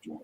Okay,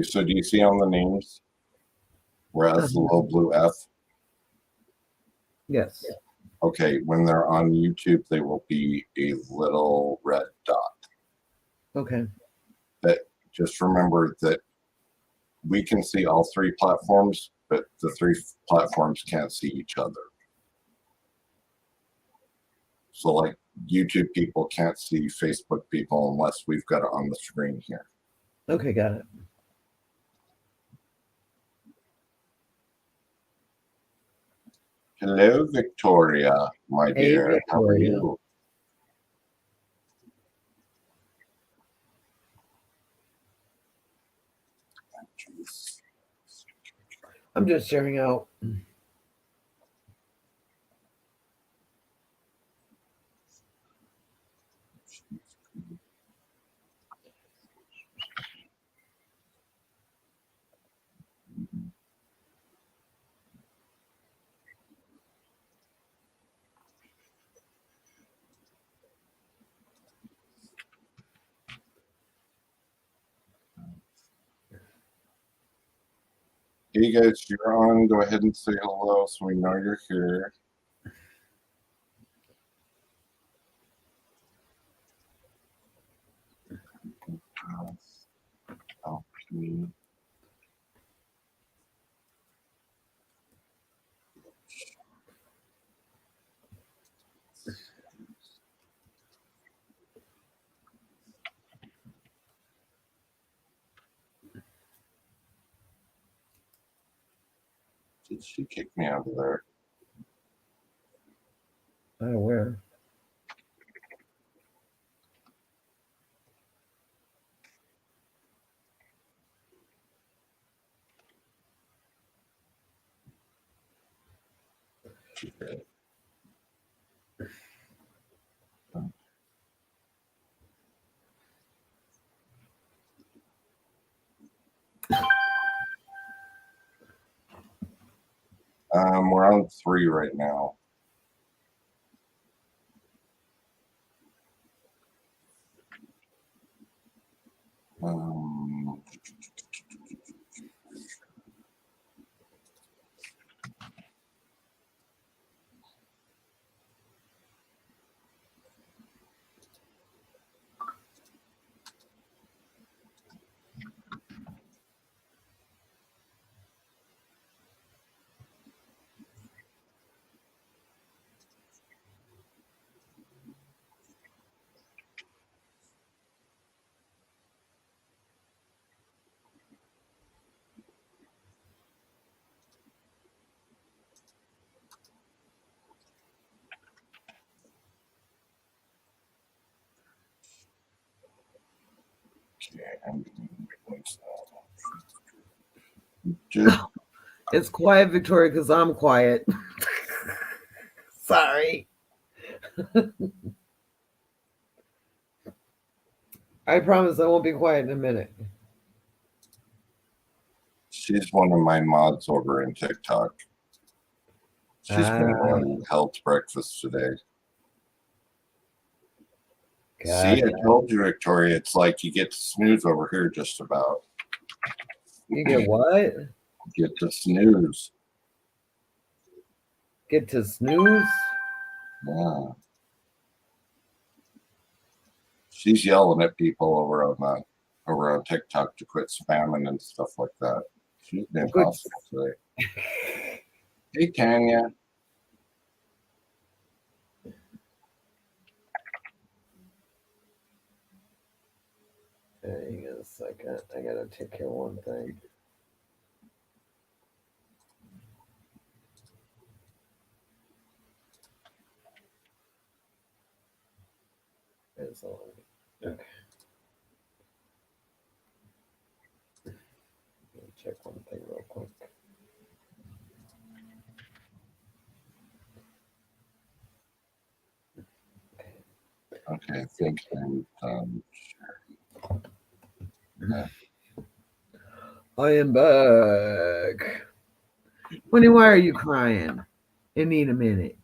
so do you see on the names where that's the little blue F? Yes. Okay, when they're on YouTube, they will be a little red dot. Okay. But just remember that we can see all three platforms, but the three platforms can't see each other. So like YouTube people can't see Facebook people unless we've got it on the screen here. Okay, got it. Hello, Victoria, my Hey, dear. Victoria. How are you? I'm just sharing out. Hey guys, you're on. Go ahead and say hello so we know you're here. LP. Did she kick me out of there? Not aware. She did. We're on 3 right now. Okay, I'm just It's quiet, Victoria, because I'm quiet. Sorry. I promise I won't be quiet in a minute. She's one of my mods over in TikTok. She's been on health breakfast today. See, I told you, Victoria, it's like you get to snooze over here just about. You get what? Get to snooze. Get to snooze? Yeah. She's yelling at people over on TikTok to quit spamming and stuff like that. She's been hostile today. Hey, Tanya. Hang on a second. I gotta take care of one thing. It's on. Okay. Let me check one thing real quick. Okay, I think I'm done. I am back. Honey, why are you crying? I need a minute.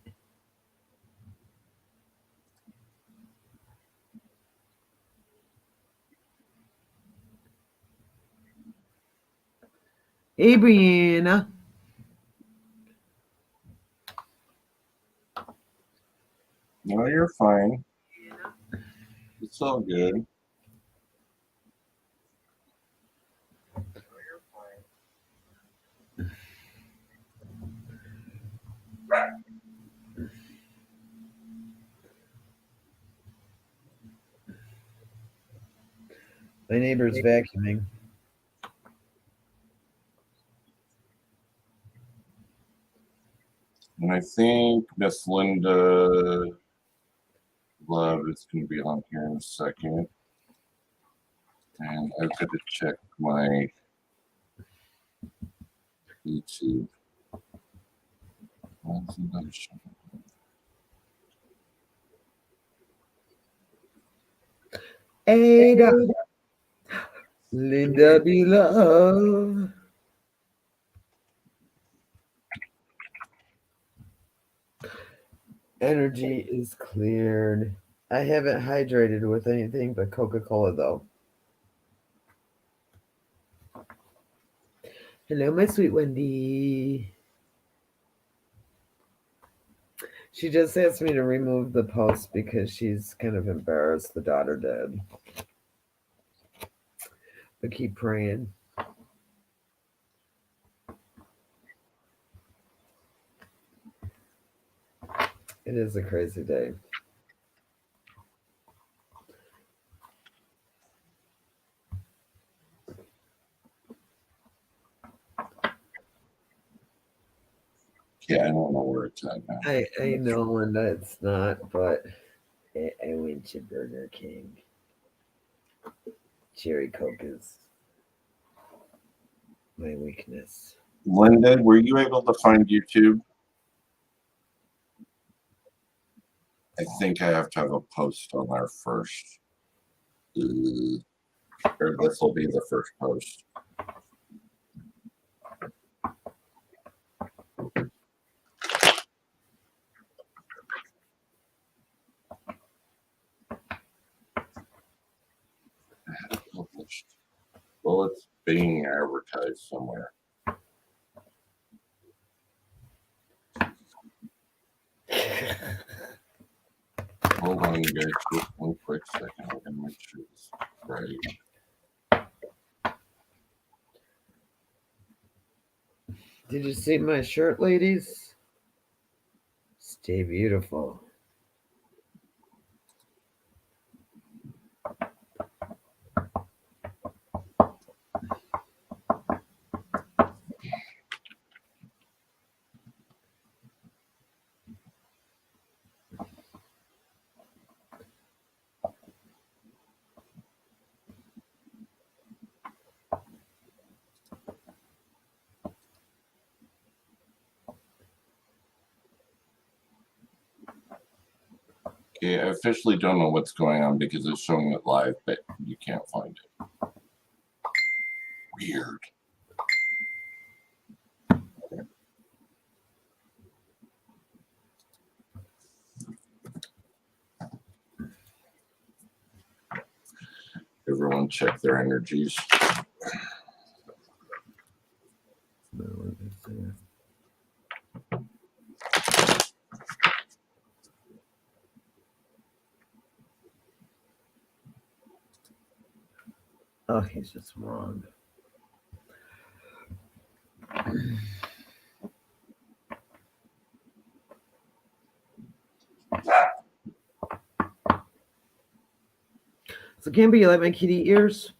Hey, Brianna. No, you're fine. It's all good. My neighbor's vacuuming. And I think Miss Linda Love is going to be on here in a second. And I've got to check my YouTube. Ada. Linda beloved. Energy is cleared. I haven't hydrated with anything but Coca-Cola, though. Hello, my sweet Wendy. She just asked me to remove the post because she's kind of embarrassed the daughter did. But keep praying. It is a crazy day. Yeah, I don't know where it's at now. I know, and it's not, but I went to Burger King. Cherry Coke is my weakness. Linda, were you able to find YouTube? I think I have to have a post on there first. Or this will be the first post. Published. Well, it's being advertised somewhere. Hold on, you guys, just one quick second. I'm gonna make sure this is right. Did you see my shirt, ladies? Stay beautiful. Okay, I officially don't know what's going on because it's showing it live, but you can't find it. Weird. Everyone check their energies. Oh, he's just wrong. So, Cambo, you like my kitty ears?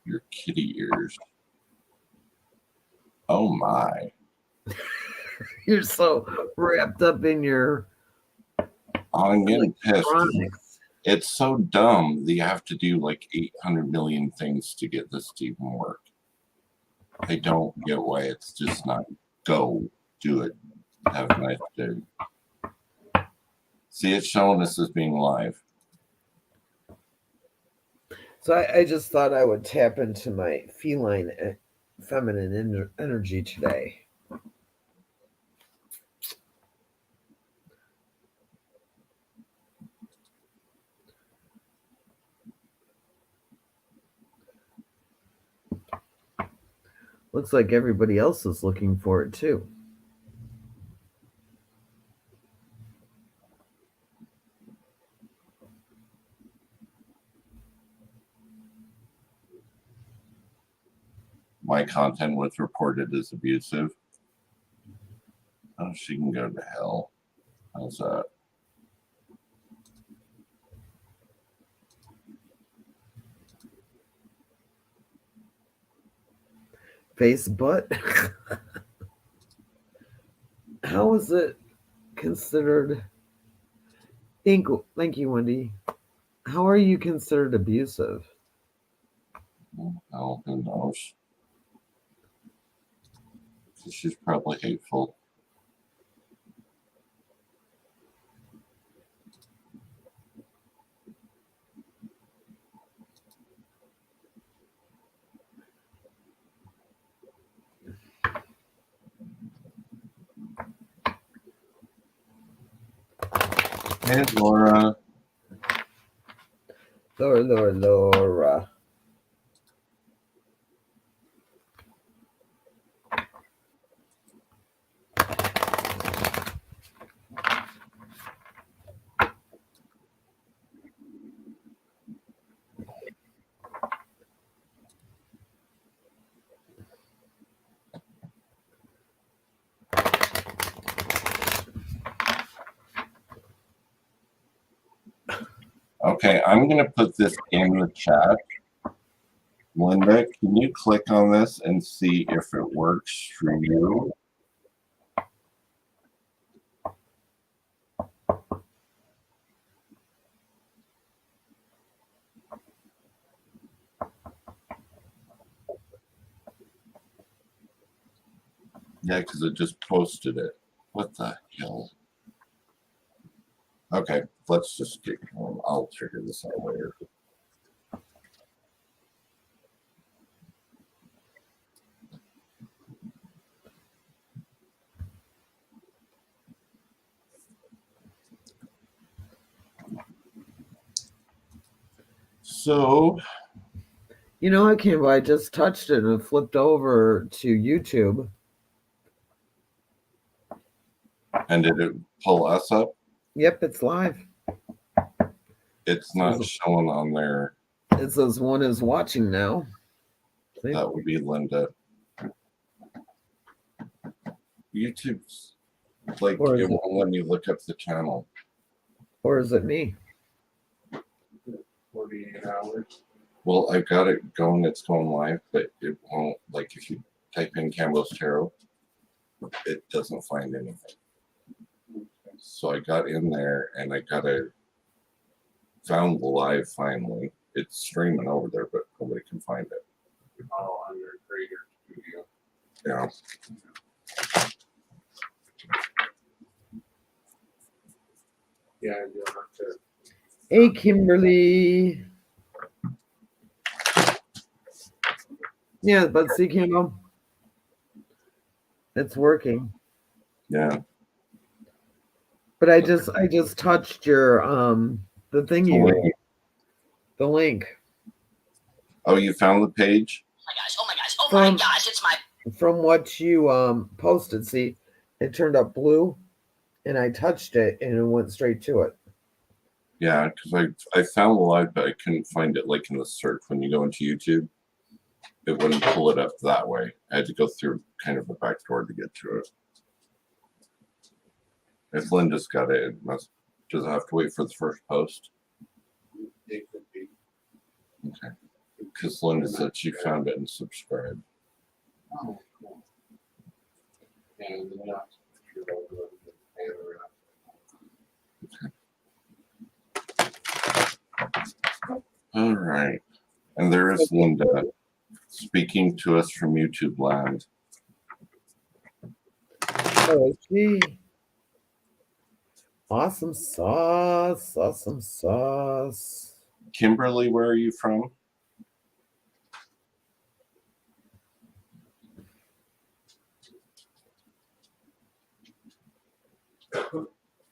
Your kitty ears. Oh my. You're so wrapped up in your I'm getting pissed. electronics. It's so dumb that you have to do like 800 million things to get this to even work. I don't get why it's just not go do it. Have a nice day. See, it's showing us as being live. So I just thought I would tap into my feline feminine energy today. Looks like everybody else is looking for it too. My content was reported as abusive. Oh, she can go to hell. How's that? Face butt. How is it considered? Thank you, Wendy. How are you considered abusive? Oh, who knows? She's probably hateful. Hey, Laura. Laura. Okay, I'm going to put this in the chat. Linda, can you click on this and see if it works for you? Yeah, because it just posted it. What the hell? Okay, let's just get going. I'll figure this out later. So, You know what, Cambo? I just touched it and it flipped over to YouTube. and did it pull us up? Yep, it's live. It's not showing on there. It says one is watching now. See? That would be Linda. YouTube's like, Or is it won't let me look up the channel. Or is it me? 48 hours. Well, I've got it going, it's going live, but it won't, like, if you type in Cambo's Tarot, it doesn't find anything. So I got in there and I found the live finally. It's streaming over there, but nobody can find it. Oh, under Creator Studio. Yeah. Yeah, you'll have to. Hey, Kimberly. Yeah, but see, Cambo, it's working. Yeah. But I just touched your the thing The you link. the link Oh, you found the page? Oh my gosh, oh my From- gosh, it's my from what you posted. See, it turned up blue, and I touched it, and it went straight to it. Yeah, because I found the live, but I couldn't find it like in the search. When you go into YouTube, it wouldn't pull it up that way. I had to go through kind of a back door to get to it. If Linda's got it, it must. Does it have to wait for the first post? It could be. Okay. Because Linda said she found it and subscribed. Oh, cool. And then you have to put your logo and pan around. All right. And there is Linda speaking to us from YouTube land. Oh, gee. Awesome sauce. Awesome sauce. Kimberly, where are you from?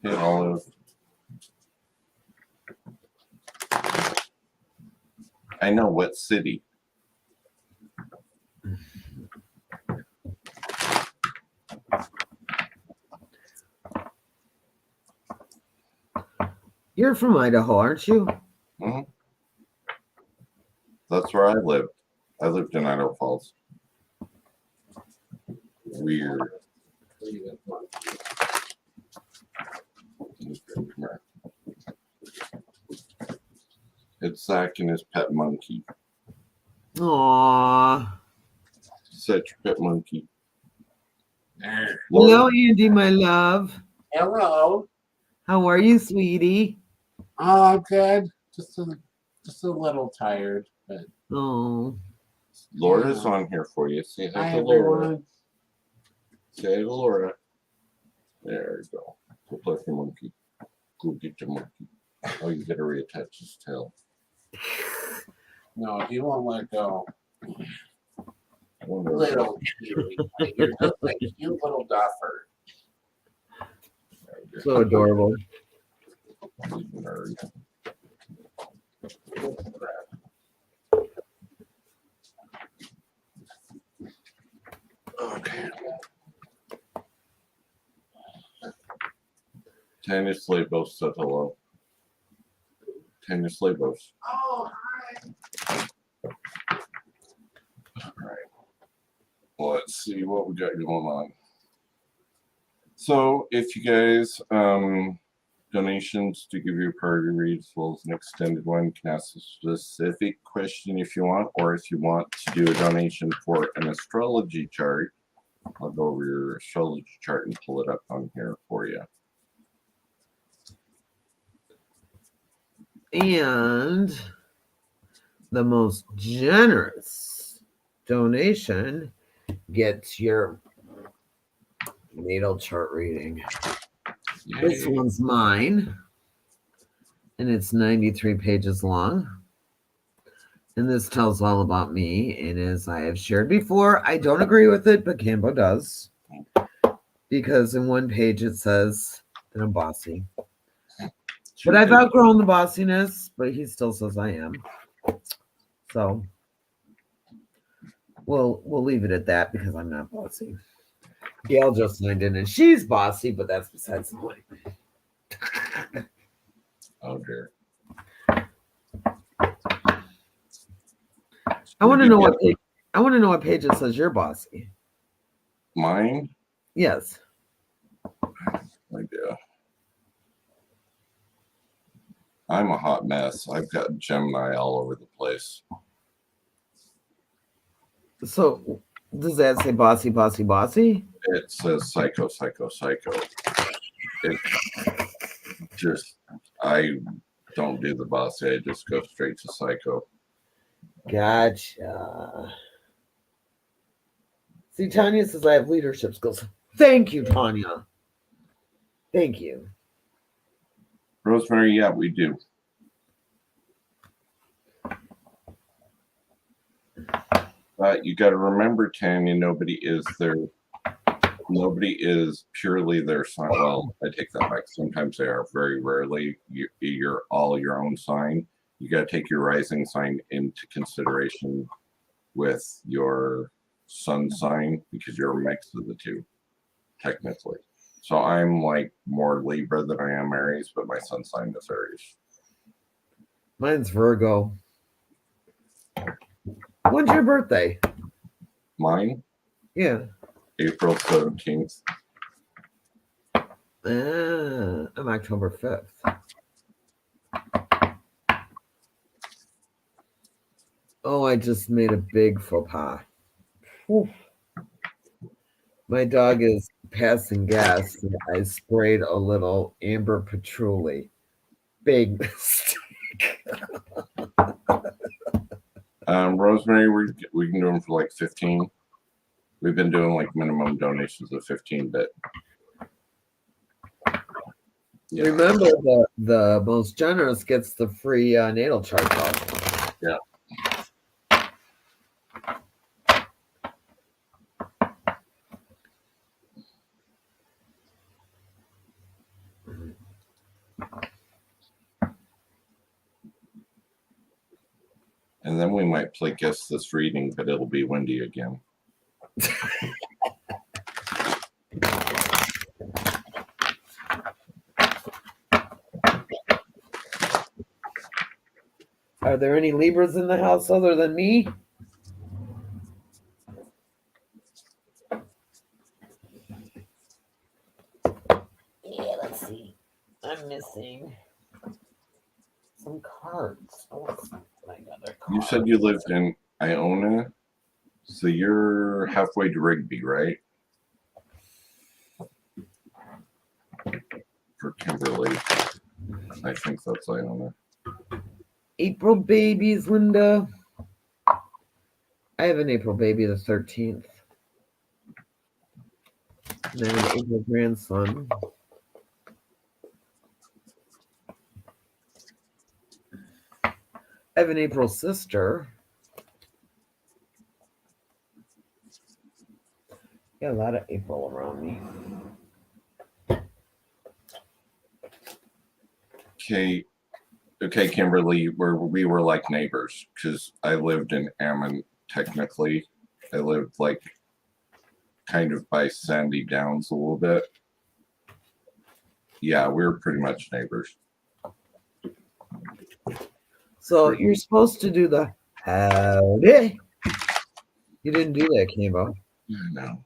Hey, Olive. I know, what city? You're from Idaho, aren't you? Hmm. That's where I lived. I lived in Idaho Falls. Weird. It's Zach and his pet monkey. Aww. Such a pet monkey. Hello, Andy, my love. Hello. How are you, sweetie? Oh, I'm good. Just a little tired, but Oh, Laura's on here for you. Say hi hi to Laura. everyone. Say hi to Laura. There you go. Go play with your monkey. Go get your monkey. Oh, you gotta reattach his tail. No, he won't let go. I wonder if- Little cutie. You're just a cute little duffer. so adorable. Nerd. Okay. Tanya Slavos said hello. Tanya Slavos. Oh, hi. All right. Well, let's see what we got going on. So, if you guys donations to give you a priority read as well as an extended one, you can ask a specific question if you want, or if you want to do a donation for an astrology chart, I'll go over your astrology chart and pull it up on here for you. And the most generous donation gets your natal chart reading. This Yay. one's mine, and it's 93 pages long. And this tells all about me. And as I have shared before, I don't agree with it, but Cambo does. Because in one page it says that I'm bossy. But I've outgrown the bossiness, but he still says I am. So we'll leave it at that because I'm not bossy. Gail just signed in and she's bossy, but that's besides the point. Oh dear. I want to know what page, I want to know what page it says you're bossy. Mine? Yes. Idea. I'm a hot mess. I've got Gemini all over the place. So does that say bossy, bossy, bossy? It says psycho, psycho, psycho. It just, I don't do the bossy. I just go straight to psycho. Gotcha. See, Tanya says I have leadership skills. Thank you, Tanya. Thank you. Rosemary, yeah, we do. But you got to remember, Tanya, nobody is purely their sign. Well, I take that back. Sometimes they are. Very rarely, you're all your own sign. You got to take your rising sign into consideration with your sun sign because you're a mix of the two, technically. So I'm like more Libra than I am Aries, but my sun sign is Aries. Mine's Virgo. When's your birthday? Mine, Yeah. April 17th. I'm October 5th. Oh, I just made a big faux pas. Whew. My dog is passing gas. And I sprayed a little amber patchouli. Big mistake. Rosemary, we can do them for like 15. We've been doing like minimum donations of 15, but yeah. Remember, the most generous gets the free natal chart, though. Yeah. And then we might play guess this reading, but it'll be windy again. Are there any Libras in the house other than me? Yeah, let's see. I'm missing some cards. Oh, my other card. You said you lived in Iona, so you're halfway to Rigby, right? For Kimberly, I think that's Iona. April babies, Linda. I have an April baby, the 13th. And I have an April grandson. I have an April sister. Got a lot of April around me. Okay, Kimberly, we were like neighbors because I lived in Ammon. Technically, I lived like kind of by Sandy Downs a little bit. Yeah, we were pretty much neighbors. So you're supposed to do the howdy. You didn't do that, Cambo. No,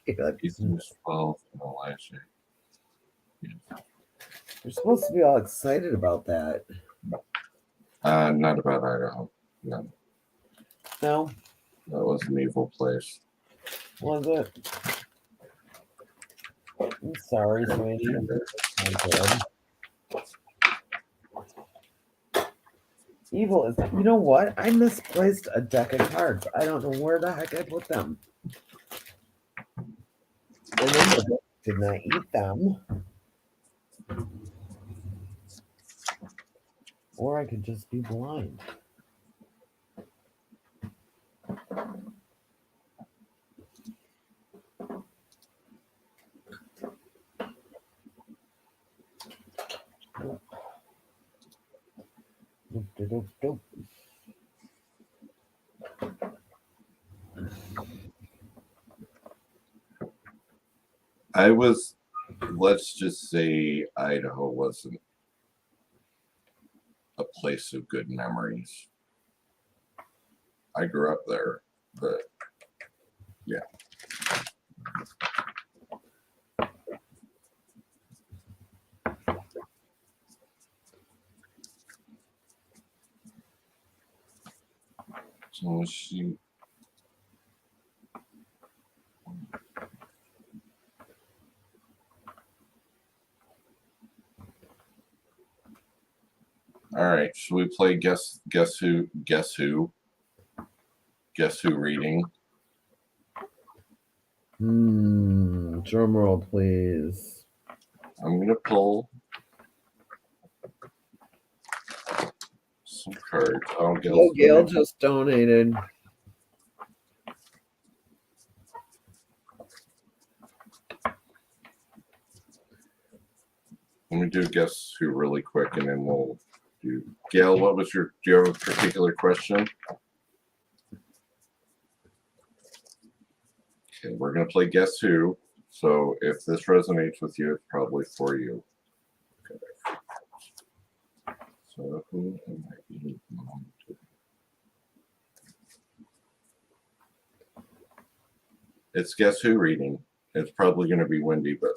You're like, Ethan was 12 in the last year. you're supposed to be all excited about that. Not about Idaho. No, No? that was an evil place. Was it? I'm sorry, sweetie. I'm good. Evil is, you know what? I misplaced a deck of cards. I don't know where the heck I put them. And then the book did not eat them. Or I could just be blind. Doop. Let's just say Idaho wasn't a place of good memories. I grew up there, but yeah. So she. All right, should we play guess who reading? Drum roll, please. I'm gonna pull some cards. Oh, Oh, Gail just donated. Let me do guess who really quick, and then we'll do. Gail, what was your? Do you have a particular question? Okay, we're gonna play Guess Who. So if this resonates with you, it's probably for you. Okay. So who am I being mom to? It's Guess Who reading. It's probably gonna be windy, but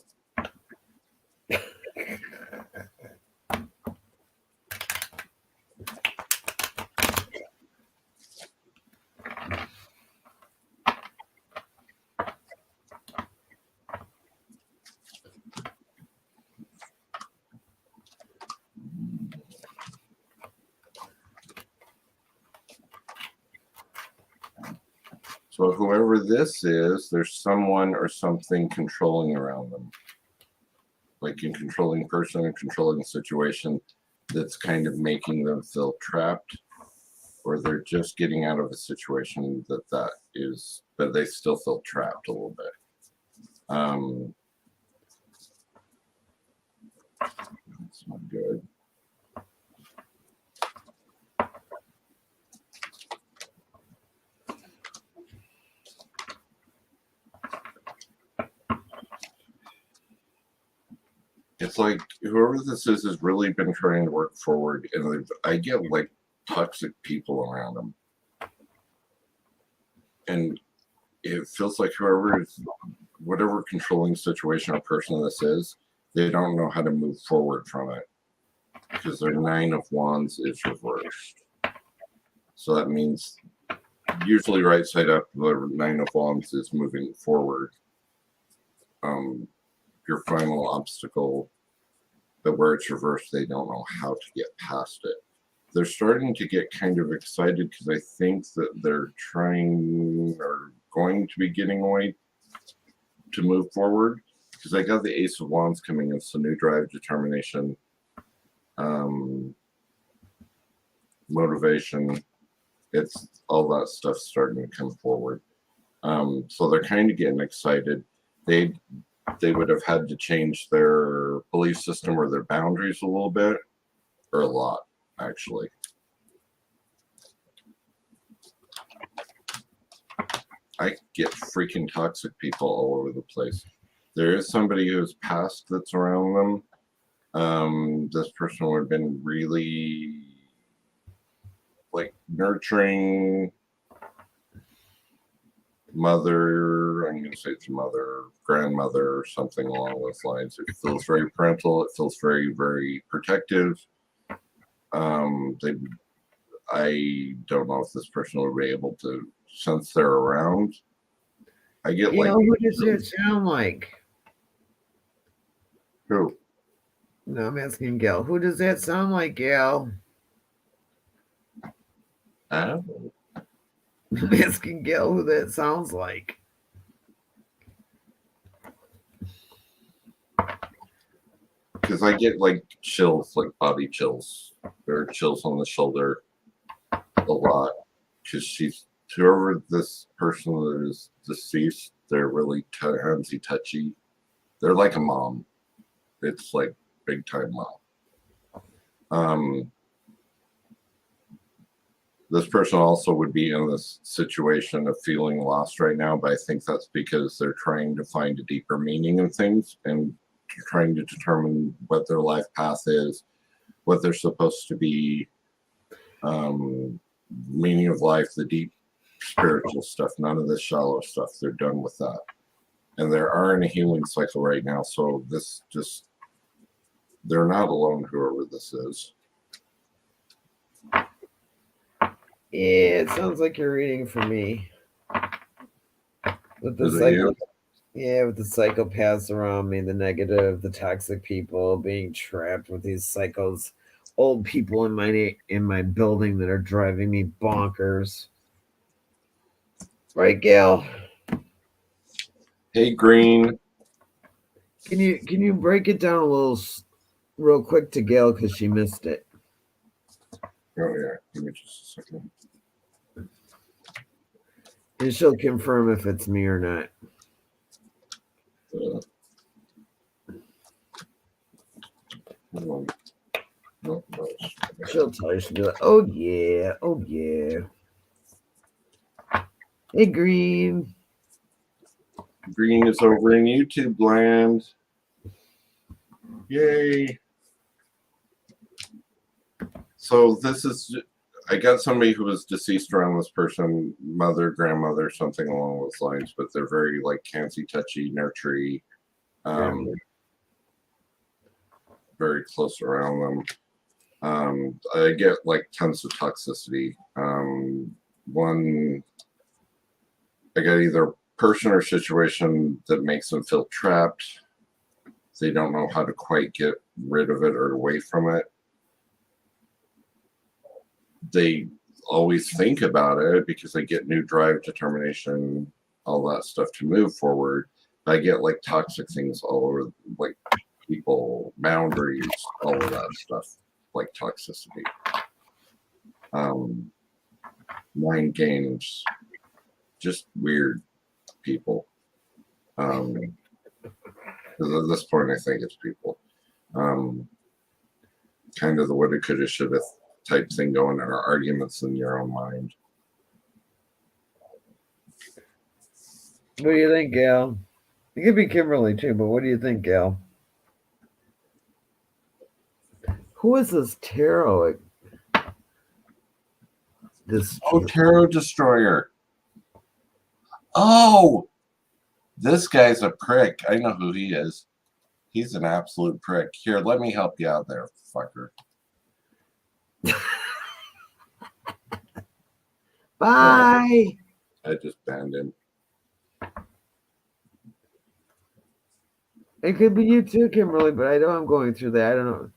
so whoever this is, there's someone or something controlling around them. Like a controlling person and controlling situation that's kind of making them feel trapped, or they're just getting out of a situation that is, but they still feel trapped a little bit. That's not good. It's like whoever this is has really been trying to work forward, and I get like toxic people around them, and it feels like whoever is, whatever controlling situation or person this is, they don't know how to move forward from it because their 9 of Wands is reversed. So that means usually right side up, the 9 of Wands is moving forward. Your final obstacle, but where it's reversed, they don't know how to get past it. They're starting to get kind of excited because I think that they're trying or going to be getting away to move forward. Because I got the Ace of Wands coming in, so new drive, determination, motivation. It's all that stuff starting to come forward. So they're kind of getting excited. They would have had to change their belief system or their boundaries a little bit, or a lot, actually. I get freaking toxic people all over the place. There is somebody who's passed that's around them. This person would have been really like nurturing mother. I'm going to say it's mother, grandmother, or something along those lines. It feels very parental. It feels very, very protective. I don't know if this person will be able to sense they're around. I get like. Who does it sound like? Who? No, I'm asking Gail. Who does that sound like, Gail? I'm asking Gail who that sounds like. Because I get like chills, like body chills, or chills on the shoulder a lot. Because she's, whoever this person that is deceased, they're really handsy, touchy. They're like a mom. It's like big time mom. This person also would be in this situation of feeling lost right now, but I think that's because they're trying to find a deeper meaning in things and trying to determine what their life path is, what they're supposed to be, meaning of life, the deep spiritual stuff, none of the shallow stuff. They're done with that. And they are in a healing cycle right now. So this just, they're not alone, whoever this is. Yeah, it sounds like you're reading for me. With the with the psychopaths around me, the negative, the toxic people, being trapped with these psychos, old people in my building that are driving me bonkers. Right, Gail? Hey, Green. Can you break it down a little real quick to Gail because she missed it? Oh yeah, give me just a second. And she'll confirm if it's me or not. Hold on. Nope, She'll tell you. She'll be like, "Oh yeah, oh yeah." Hey, Green. Green is over in YouTube land. Yay. So this is, I got somebody who was deceased around this person, mother, grandmother, something along those lines, but they're very like cancy, touchy, nurtury, very close around them. I get like tons of toxicity. One, I got either person or situation that makes them feel trapped. They don't know how to quite get rid of it or away from it. They always think about it because they get new drive, determination, all that stuff to move forward. I get like toxic things all over, like people, boundaries, all of that stuff, like toxicity. Mind games, just weird people. At this point, I think it's people. Kind of the woulda, coulda, shoulda type thing going in our arguments in your own mind. What do you think, Gail? It could be Kimberly too, but what do you think, Gail? Who is this tarot? Tarot Destroyer. Oh, this guy's a prick. I know who he is. He's an absolute prick. Here, let me help you out there, fucker. Bye. I just banned him. It could be you too, Kimberly, but I know I'm going through that. I don't know.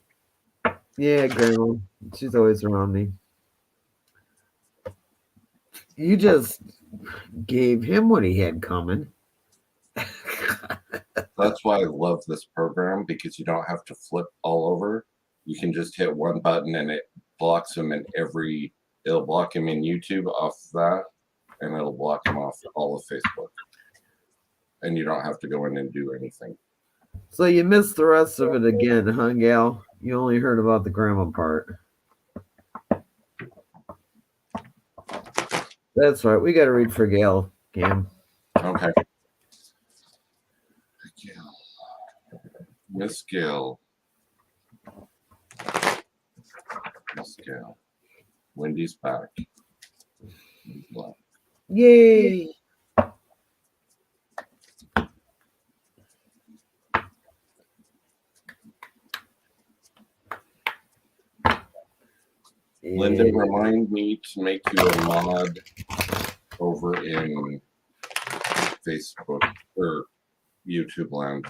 Yeah, Grandma. She's always around me. You just gave him what he had coming. That's why I love this program, because you don't have to flip all over. You can just hit one button and it blocks him in it'll block him in YouTube off that, and it'll block him off all of Facebook. And you don't have to go in and do anything. So you missed the rest of it again, huh, Gal? You only heard about the grandma part. That's right. We got to read for Gail, Cam. Okay. Miss Gail. Miss Gail. Wendy's back. Yay! Linda, remind me to make you a mod over in Facebook or YouTube land.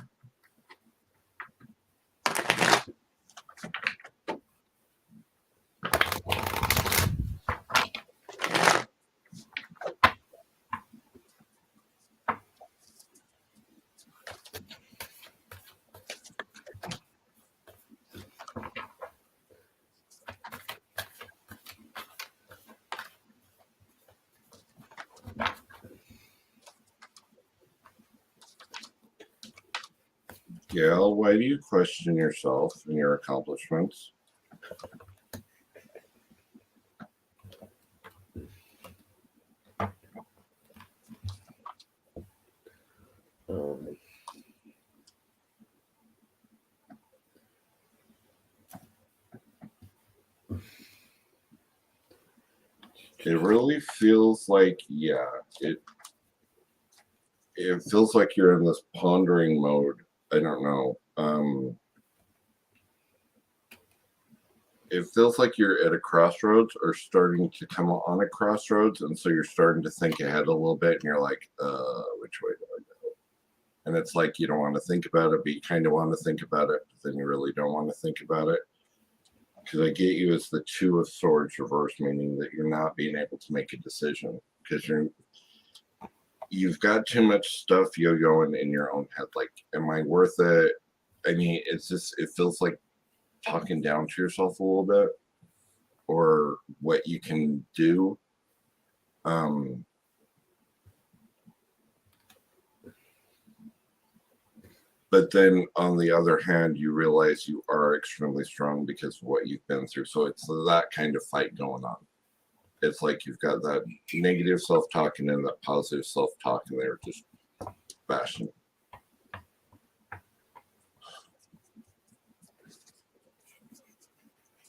Gail, why do you question yourself and your accomplishments? It really feels like, yeah, it feels like you're in this pondering mode. I don't know. It feels like you're at a crossroads or starting to come on a crossroads, and so you're starting to think ahead a little bit, and you're like, which way do I go? And it's like you don't want to think about it, but you kind of want to think about it, but then you really don't want to think about it. Because I get you as the Two of Swords reverse, meaning that you're not being able to make a decision because you've got too much stuff yo-yoing in your own head. Like, am I worth it? I mean, it's just, it feels like talking down to yourself a little bit, or what you can do. But then on the other hand, you realize you are extremely strong because of what you've been through. So it's that kind of fight going on. It's like you've got that negative self-talk and then that positive self-talk, and they're just bashing.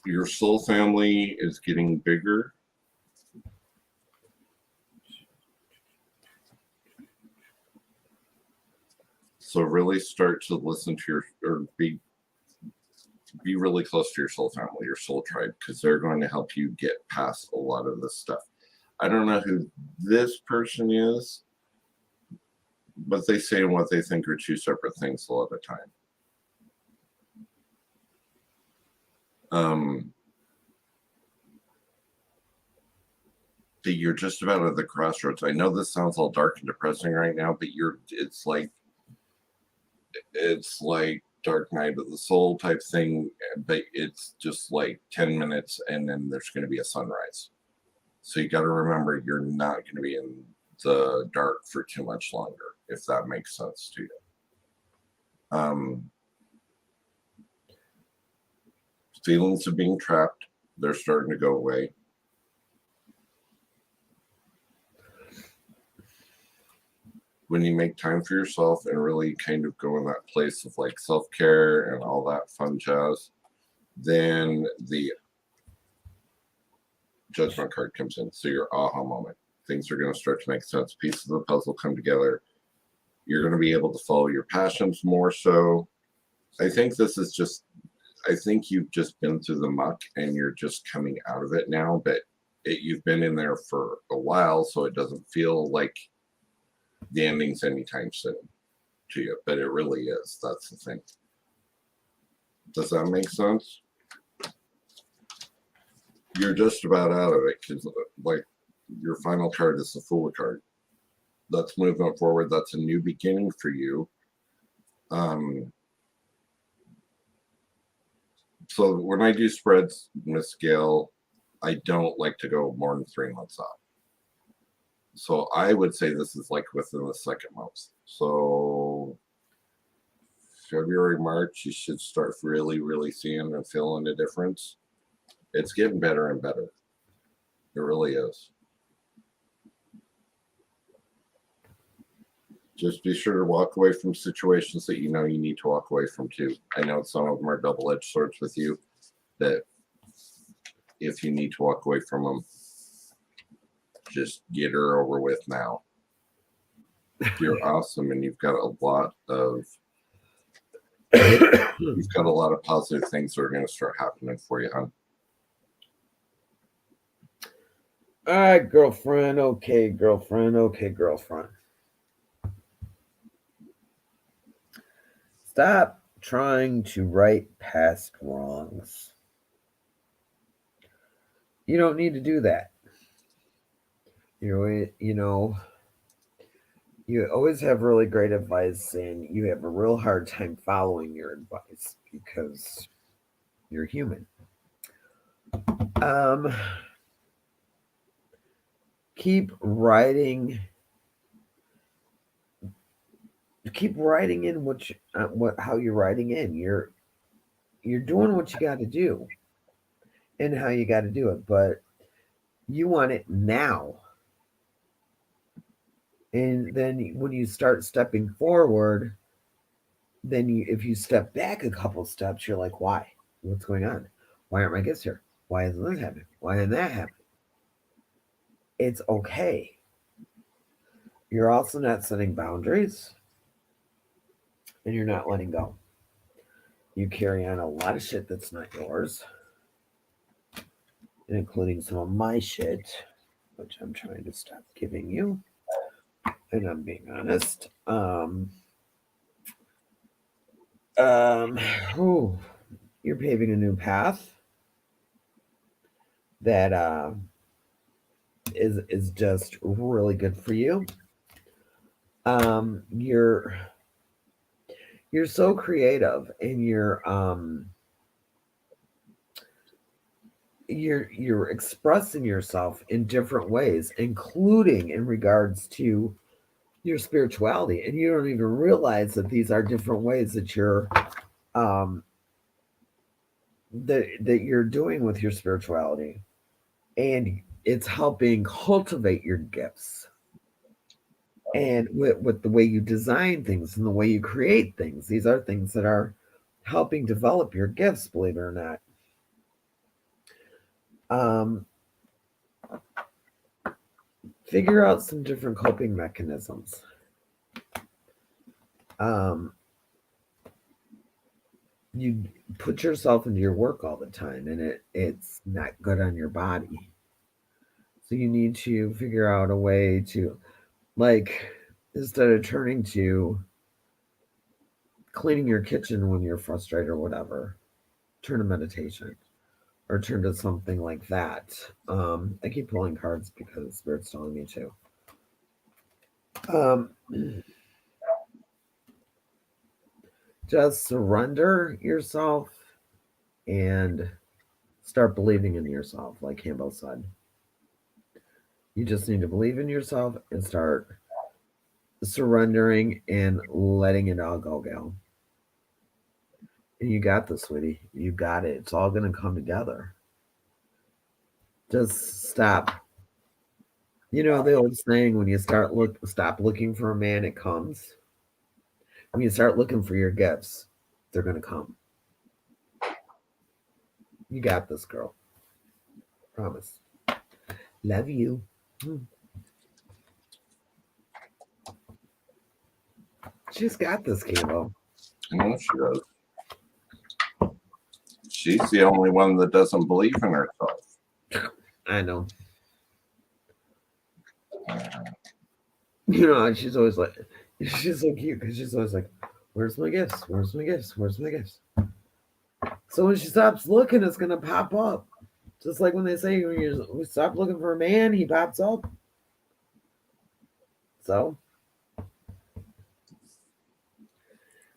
Your soul family is getting bigger. So really start to listen to your, or be really close to your soul family, your soul tribe, because they're going to help you get past a lot of this stuff. I don't know who this person is, but they say and what they think are two separate things a lot of the time. That you're just about at the crossroads. I know this sounds all dark and depressing right now, but it's like Dark Night of the Soul type thing, but it's just like 10 minutes and then there's going to be a sunrise. So you got to remember, you're not going to be in the dark for too much longer, if that makes sense to you. Feelings of being trapped, they're starting to go away. When you make time for yourself and really kind of go in that place of like self-care and all that fun jazz, then the Judgment card comes in. So your aha moment. Things are going to start to make sense. Pieces of the puzzle come together. You're going to be able to follow your passions more so. I think you've just been through the muck and you're just coming out of it now, but you've been in there for a while, so it doesn't feel like the ending's anytime soon to you, but it really is. That's the thing. Does that make sense? You're just about out of it because, like, your final card is the Fool card. That's movement forward. That's a new beginning for you. So when I do spreads, Miss Gail, I don't like to go more than 3 months out. So I would say this is like within the second month. So February, March, you should start really, really seeing and feeling the difference. It's getting better and better. It really is. Just be sure to walk away from situations that you know you need to walk away from too. I know some of them are double-edged swords with you, that if you need to walk away from them, just get her over with now. You're awesome, and you've got a lot of positive things that are going to start happening for you, hon. All right, girlfriend. Okay, girlfriend. Okay, girlfriend. Stop trying to right past wrongs. You don't need to do that. You always have really great advice, and you have a real hard time following your advice because you're human. Keep writing in how you're writing in. You're doing what you got to do and how you got to do it, but you want it now. And then when you start stepping forward, then if you step back a couple steps, you're like, why? What's going on? Why aren't my gifts here? Why isn't this happening? Why isn't that happening? It's okay. You're also not setting boundaries, and you're not letting go. You carry on a lot of shit that's not yours, including some of my shit, which I'm trying to stop giving you. And I'm being honest. You're paving a new path that is just really good for you. You're so creative, and you're expressing yourself in different ways, including in regards to your spirituality, and you don't even realize that these are different ways that um that you're doing with your spirituality, and it's helping cultivate your gifts. And with the way you design things and the way you create things, these are things that are helping develop your gifts, believe it or not. um Figure out some different coping mechanisms. um you put yourself into your work all the time, and it's not good on your body. So you need to figure out a way to, like, instead of turning to cleaning your kitchen when you're frustrated or whatever, turn to meditation or turn to something like that. I keep pulling cards because Spirit's telling me to. Um, just surrender yourself and start believing in yourself, like Cambo said. You just need to believe in yourself and start surrendering and letting it all go, gal. And you got this, sweetie. You got it. It's all going to come together. Just stop. You know the old saying, when you stop looking for a man, it comes. When you start looking for your gifts, they're going to come. You got this, girl. Promise. Love you. She's got this, Cambo. I know she does. She's the only one that doesn't believe in herself. I know. You know, she's always like, she's so cute because she's always like, where's my gifts? Where's my gifts? Where's my gifts? So when she stops looking, it's going to pop up. Just like when they say, when you stop looking for a man, he pops up. So,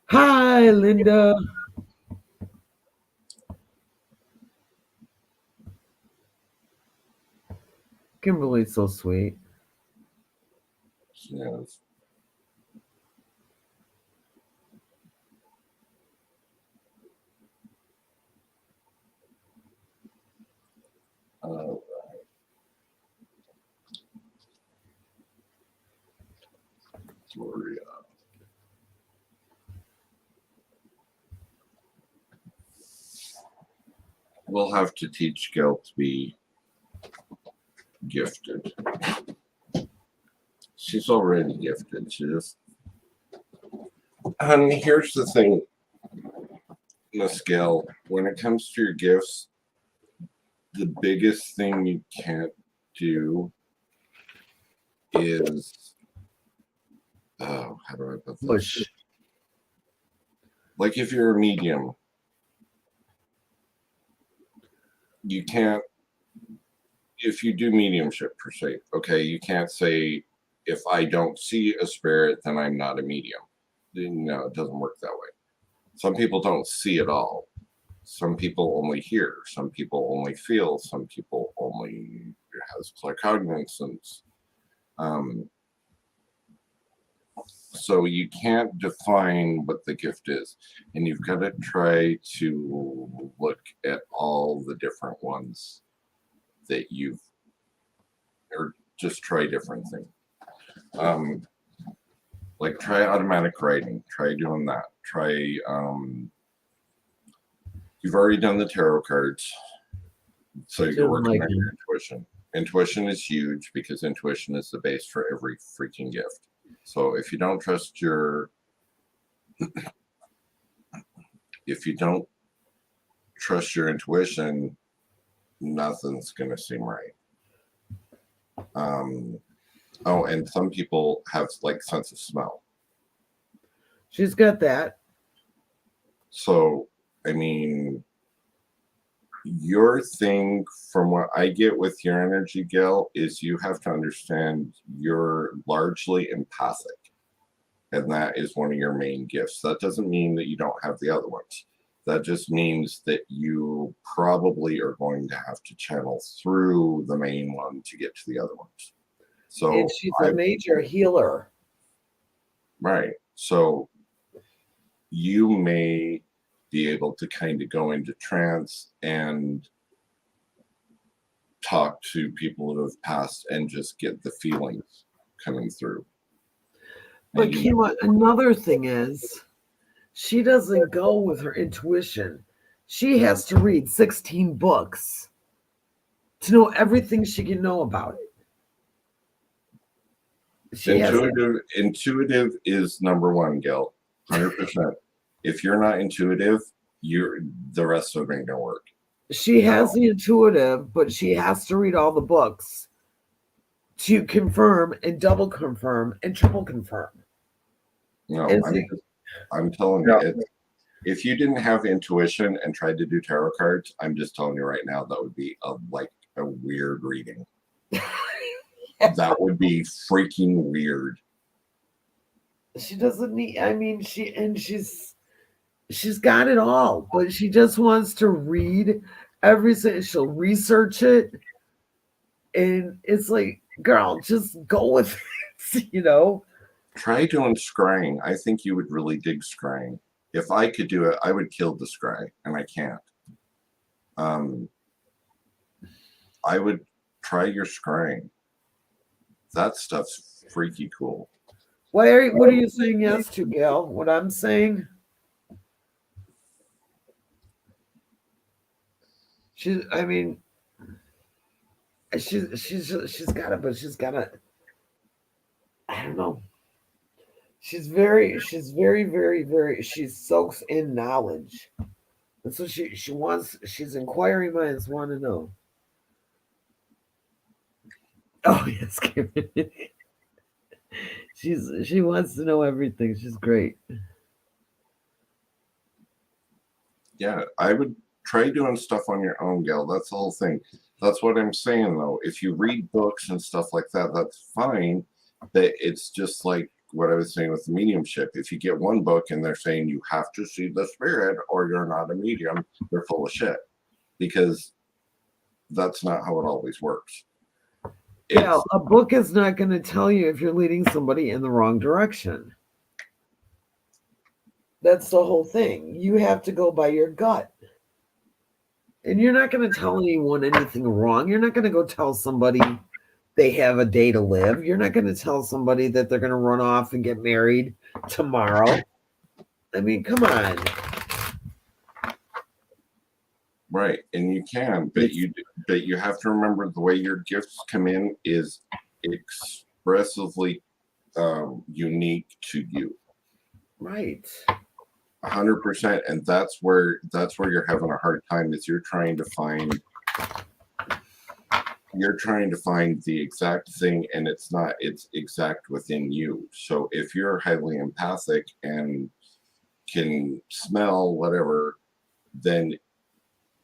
hi, Linda. Kimberly's so sweet. She is. Gloria. We'll have to teach Gail to be gifted. She's already gifted. She just. And here's the thing, Miss Gail. When it comes to your gifts, the biggest thing you can't do is, oh, how do I put this? Push. Like if you're a medium, you can't, if you do mediumship per se, okay, you can't say, if I don't see a spirit, then I'm not a medium. No, it doesn't work that way. Some people don't see at all. Some people only hear. Some people only feel. Some people only has claircognizance. So you can't define what the gift is, and you've got to try to look at all the different ones that you've, or just try different things. Like try automatic writing, try doing that. Try, you've already done the tarot cards, so you're working on your intuition. Intuition is huge because intuition is the base for every freaking gift. So if you don't trust your, if you don't trust your intuition, nothing's going to seem right. Oh, and some people have like sense of smell. She's got that. So, I mean, your thing, from what I get with your energy, Gail, is you have to understand you're largely empathic. and that is one of your main gifts. That doesn't mean that you don't have the other ones. That just means that you probably are going to have to channel through the main one to get to the other ones. So And she's a major healer. right. So you may be able to kind of go into trance and talk to people who have passed and just get the feelings coming through. But And Kima, another thing is she doesn't go with her intuition. She has to read 16 books to know everything she can know about it. intuitive is number one, Gil. 100%. If you're not intuitive, the rest of it ain't gonna work. She has the intuitive, but she has to read all the books to confirm and double confirm and triple confirm. No, And I'm telling you, if you didn't have intuition and tried to do tarot cards, I'm just telling you right now, that would be a weird reading. That would be freaking weird. She doesn't need, I mean, she's got it all, but she just wants to read everything. She'll research it. And it's like, girl, just go with it, you know? Try doing scrying. I think you would really dig scrying. If I could do it, I would kill the scry, and I can't. I would try your scrying. That stuff's freaky cool. What are you saying yes to, Gail? What I'm saying? She's got it, but she's got to, I don't know. She's very, very, she soaks in knowledge. And so she's inquiring minds want to know. Oh, yes, Karen. She wants to know everything. She's great. Yeah, I would try doing stuff on your own, Gail. That's the whole thing. That's what I'm saying, though. If you read books and stuff like that, that's fine. But it's just like what I was saying with the mediumship. If you get one book and they're saying you have to see the spirit or you're not a medium, they're full of shit. Because that's not how it always works. Yeah, a book is not going to tell you if you're leading somebody in the wrong direction. That's the whole thing. You have to go by your gut. And you're not going to tell anyone anything wrong. You're not going to go tell somebody they have a day to live. You're not going to tell somebody that they're going to run off and get married tomorrow. I mean, come on. Right, and you can, but you have to remember the way your gifts come in is expressively unique to you. Right. 100%, and that's where you're having a hard time. Is you're trying to find the exact thing, and it's not. It's exact within you. So if you're highly empathic and can smell whatever, then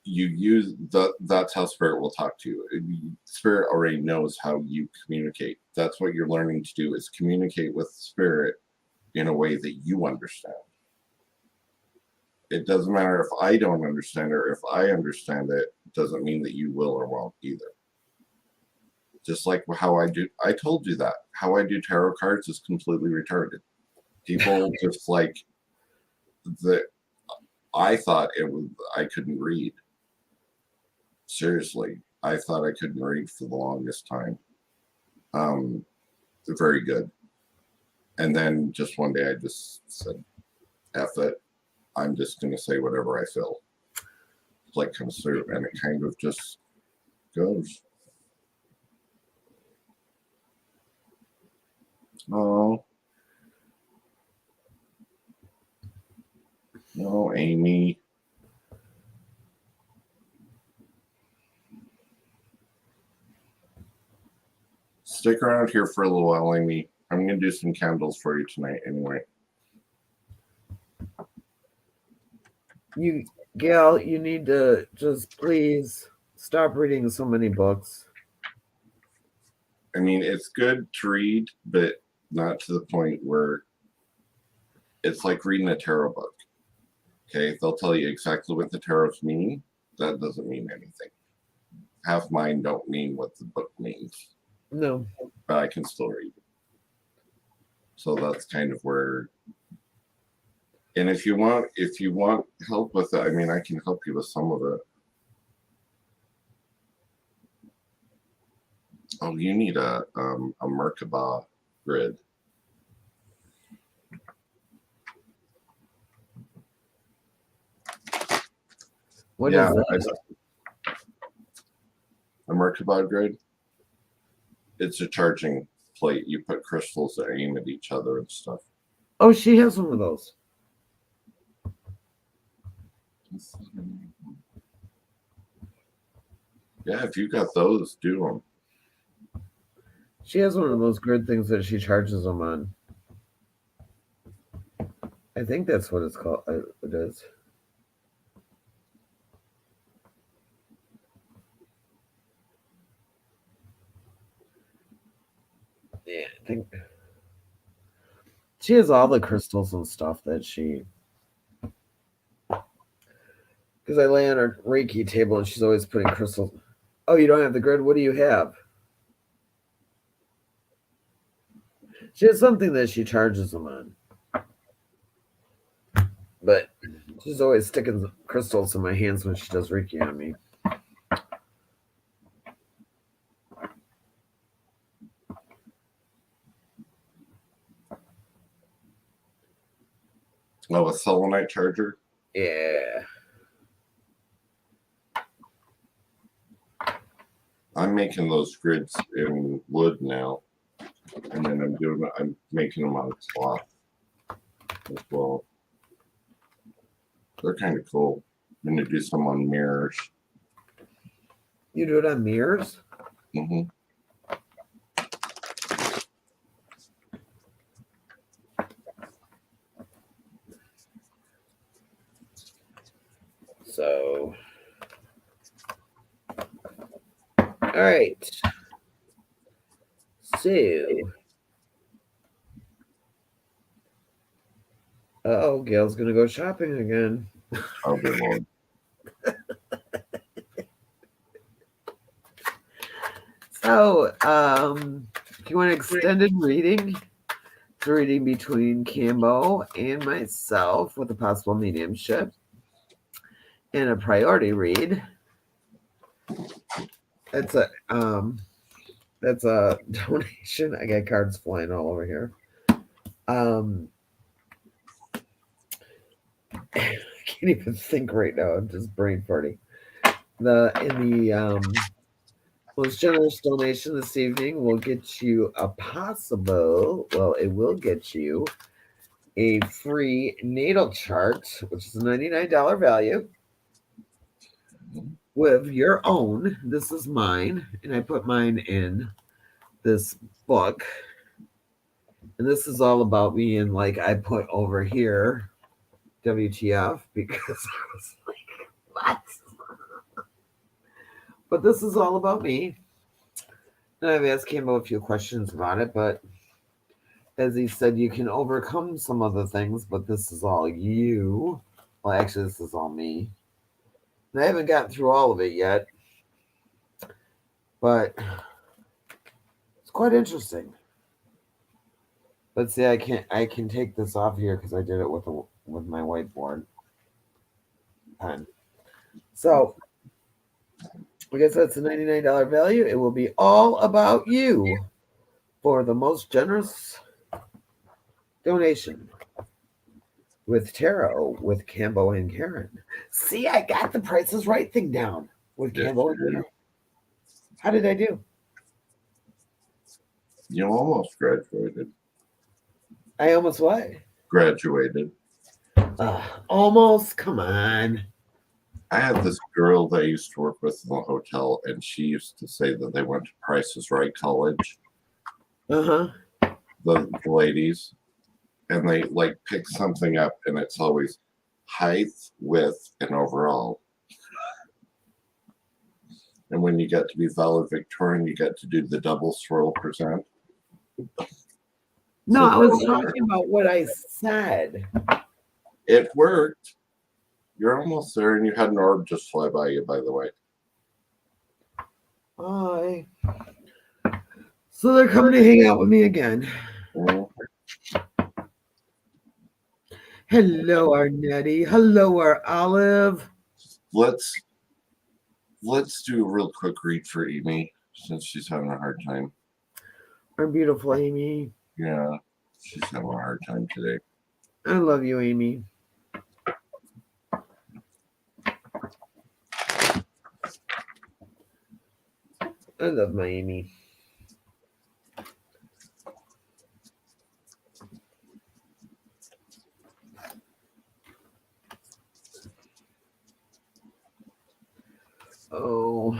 you use that's how spirit will talk to you. Spirit already knows how you communicate. That's what you're learning to do, is communicate with spirit in a way that you understand. It doesn't matter if I don't understand it or if I understand it, doesn't mean that you will or won't either. Just like how I told you that how I do tarot cards is completely retarded. People just like that. I thought I couldn't read. Seriously, I thought I couldn't read for the longest time. Very good. And then just one day I just said, F it. I'm just going to say whatever I feel. Like comes through, and it kind of just goes. Oh. No, Amy. Stick around here for a little while, Amy. I'm going to do some candles for you tonight anyway. Gail, you need to just please stop reading so many books. I mean, it's good to read, but not to the point where it's like reading a tarot book. Okay, they'll tell you exactly what the tarots mean. That doesn't mean anything. Half mine don't mean what the book means, No. but I can still read it. So that's kind of where. And if you want help with it, I mean, I can help you with some of it. Oh, you need a Merkaba grid. What is that? A Merkaba grid. It's a charging plate. You put crystals that aim at each other and stuff. Oh, she has one of those. Yeah, if you got those, do them. She has one of those grid things that she charges them on. I think that's what it's called. It is. Yeah, I think she has all the crystals and stuff that she. Because I lay on her Reiki table and she's always putting crystals. Oh, you don't have the grid? What do you have? She has something that she charges them on. But she's always sticking crystals in my hands when she does Reiki on me. Oh, a selenite charger? Yeah. I'm making those grids in wood now. And then I'm making them out of cloth as well. They're kind of cool. I'm going to do some on mirrors. You do it on mirrors? Mm-hmm. So, all right. So, oh, Gail's gonna go shopping again. Oh, good Lord. So, if you want an extended reading, it's a reading between Cambo and myself with a possible mediumship and a priority read. That's a donation. I got cards flying all over here. I can't even think right now. I'm just brain farting. The most generous donation this evening will get you it will get you a free natal chart, which is a $99 value, with your own. This is mine, and I put mine in this book. And this is all about me, and like I put over here, WTF, because I was like, what? But this is all about me. And I've asked Cambo a few questions about it, but as he said, you can overcome some of the things, but this is all you. Well, actually, this is all me. And I haven't gotten through all of it yet, but it's quite interesting. Let's see, I can take this off here because I did it with my whiteboard pen. So, I guess that's a $99 value. It will be all about you for the most generous donation with tarot with Cambo and Karen. See, I got the Prices Right thing down with Cambo and Karen. How did I do? You almost graduated. I almost what? Graduated. Almost. Come on. I had this girl that I used to work with in the hotel, and she used to say that they went to Prices Right College. Uh-huh. The ladies. And they like pick something up, and it's always height, width, and overall. And when you get to be valedictorian, you get to do the double swirl percent. No, I So was talking about what I said. it worked. You're almost there, and you had an orb just fly by you, by the way. Hi. So they're coming to hang out with me again. Mm. Hello, our Nettie. Hello, our Olive. Let's do a real quick read for Amy since she's having a hard time. Our beautiful Amy. Yeah, she's having a hard time today. I love you, Amy. I love my Amy. Oh.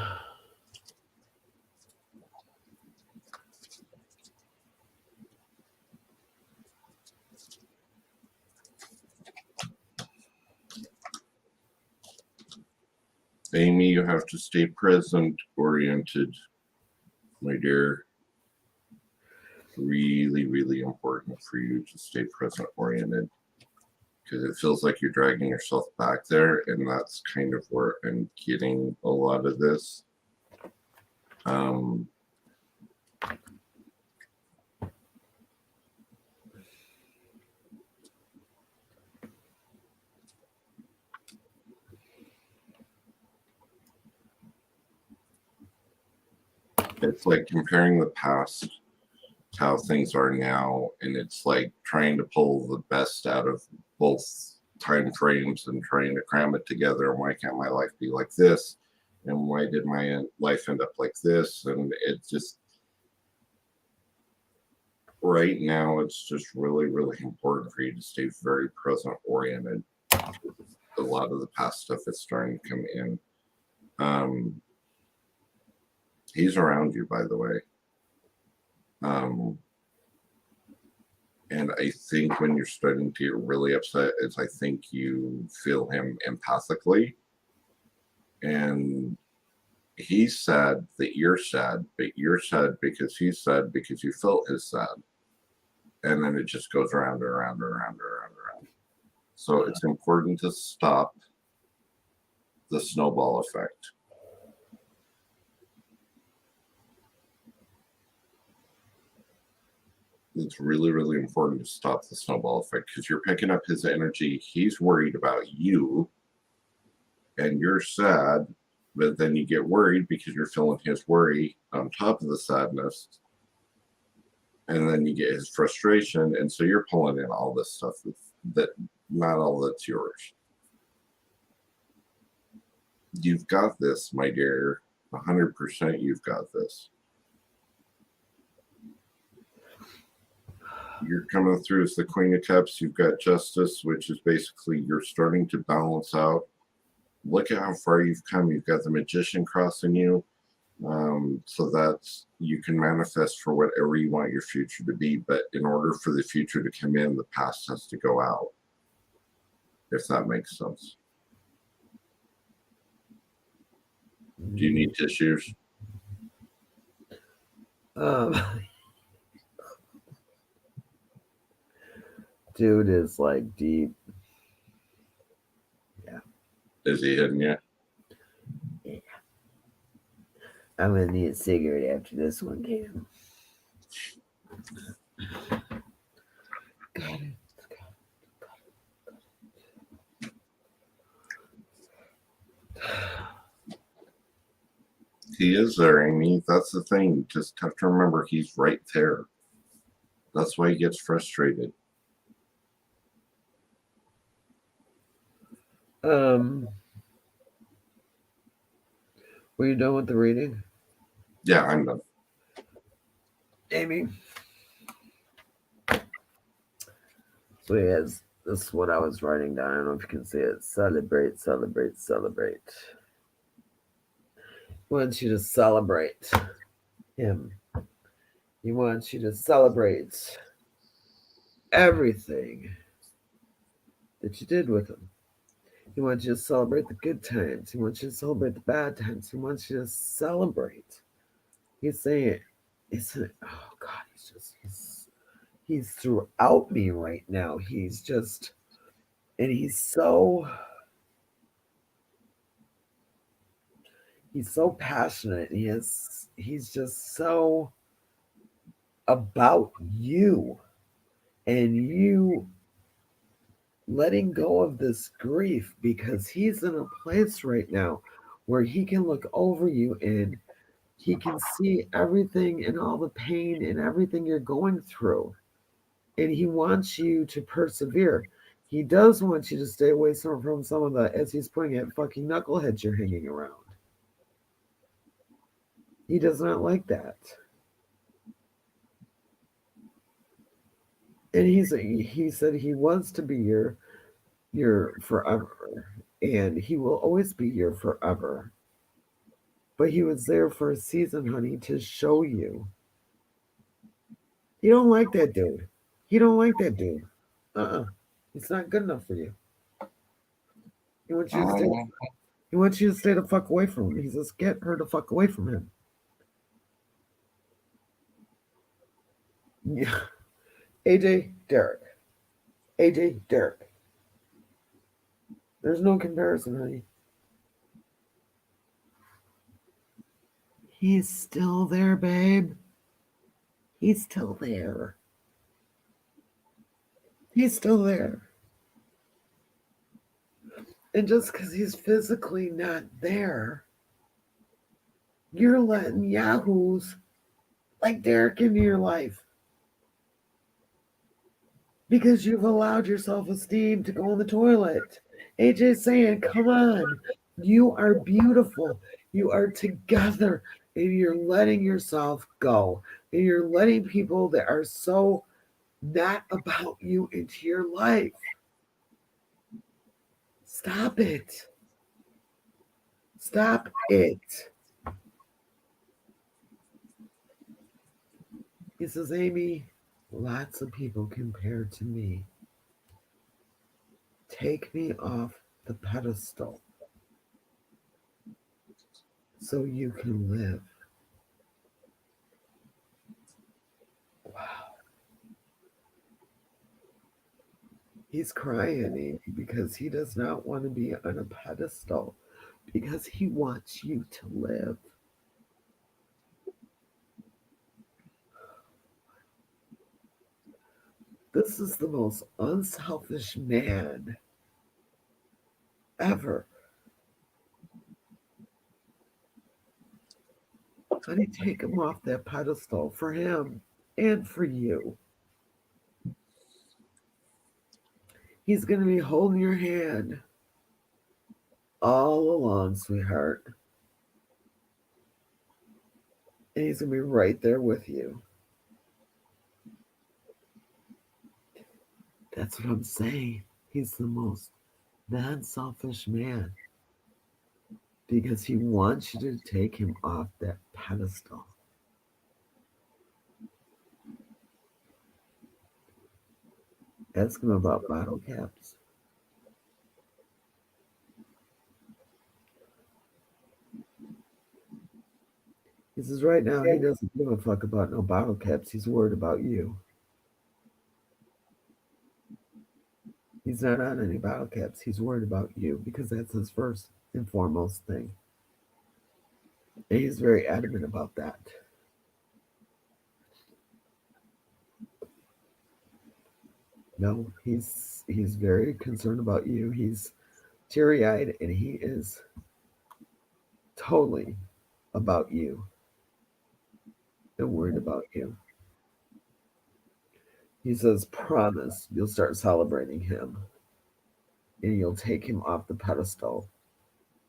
Amy, you have to stay present oriented, my dear. Really, really important for you to stay present oriented because it feels like you're dragging yourself back there, and that's kind of where I'm getting a lot of this. It's like comparing the past to how things are now, and it's like trying to pull the best out of both time frames and trying to cram it together. And why can't my life be like this? And why did my life end up like this? And it just right now, it's just really, really important for you to stay very present oriented. A lot of the past stuff is starting to come in. He's around you, by the way. And I think when you're starting to get really upset, is I think you feel him empathically. And he's sad that you're sad, but you're sad because he's sad because you felt his sad. And then it just goes around and around and around and around and around. So it's important to stop the snowball effect. It's really, really important to stop the snowball effect because you're picking up his energy. He's worried about you and you're sad, but then you get worried because you're feeling his worry on top of the sadness. And then you get his frustration. And so you're pulling in all this stuff that not all that's yours. You've got this, my dear. 100% you've got this. You're coming through as the Queen of Cups. You've got Justice, which is basically you're starting to balance out. Look at how far you've come. You've got the Magician crossing you. So that you can manifest for whatever you want your future to be. But in order for the future to come in, the past has to go out. If that makes sense. Do you need tissues? Dude is like deep. Yeah. Is he hitting you? Yeah. I'm gonna need a cigarette after this one, Cam. Got it. He is there, Amy. That's the thing. Just have to remember he's right there. That's why he gets frustrated. Were you done with the reading? Yeah, I'm done. Amy. So yes, this is what I was writing down. I don't know if you can see it. Celebrate, celebrate, celebrate. He wants you to celebrate him. He wants you to celebrate everything that you did with him. He wants you to celebrate the good times. He wants you to celebrate the bad times. He wants you to celebrate. He's saying, oh God, He's throughout me right now. He's just, and he's so passionate. He's just so about you and you letting go of this grief, because he's in a place right now where he can look over you and he can see everything and all the pain and everything you're going through. And he wants you to persevere. He does want you to stay away from some of the, as he's putting it, fucking knuckleheads you're hanging around. He does not like that. And he said he wants to be your forever. And he will always be your forever. But he was there for a season, honey, to show you. You don't like that dude. You don't like that dude. It's not good enough for you. He wants you to stay. He wants you to stay the fuck away from him. He says, get her the fuck away from him. Yeah. AJ, Derek. AJ, Derek. There's no comparison, honey. He's still there, babe. He's still there. He's still there. And just because he's physically not there, you're letting yahoos like Derek into your life. Because you've allowed your self-esteem to go in the toilet. AJ's saying, come on, you are beautiful. You are together. And you're letting yourself go. And you're letting people that are so not about you into your life. Stop it. Stop it. He says, Amy, lots of people compare to me. Take me off the pedestal so you can live. Wow. He's crying, Amy, because he does not want to be on a pedestal, because he wants you to live. This is the most unselfish man ever. Honey, take him off that pedestal for him and for you. He's going to be holding your hand all along, sweetheart. And he's going to be right there with you. That's what I'm saying. He's the most non-selfish man, because he wants you to take him off that pedestal. Ask him about bottle caps. He says right now he doesn't give a fuck about no bottle caps. He's worried about you. He's not on any bottle caps. He's worried about you, because that's his first and foremost thing. And he's very adamant about that. No, he's very concerned about you. He's teary-eyed, and he is totally about you and worried about you. He says, promise you'll start celebrating him, and you'll take him off the pedestal,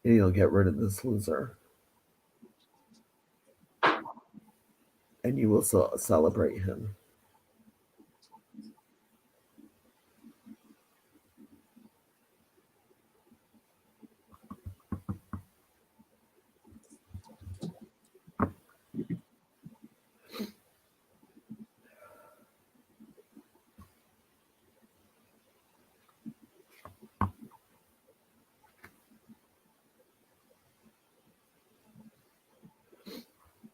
and you'll get rid of this loser, and you will celebrate him.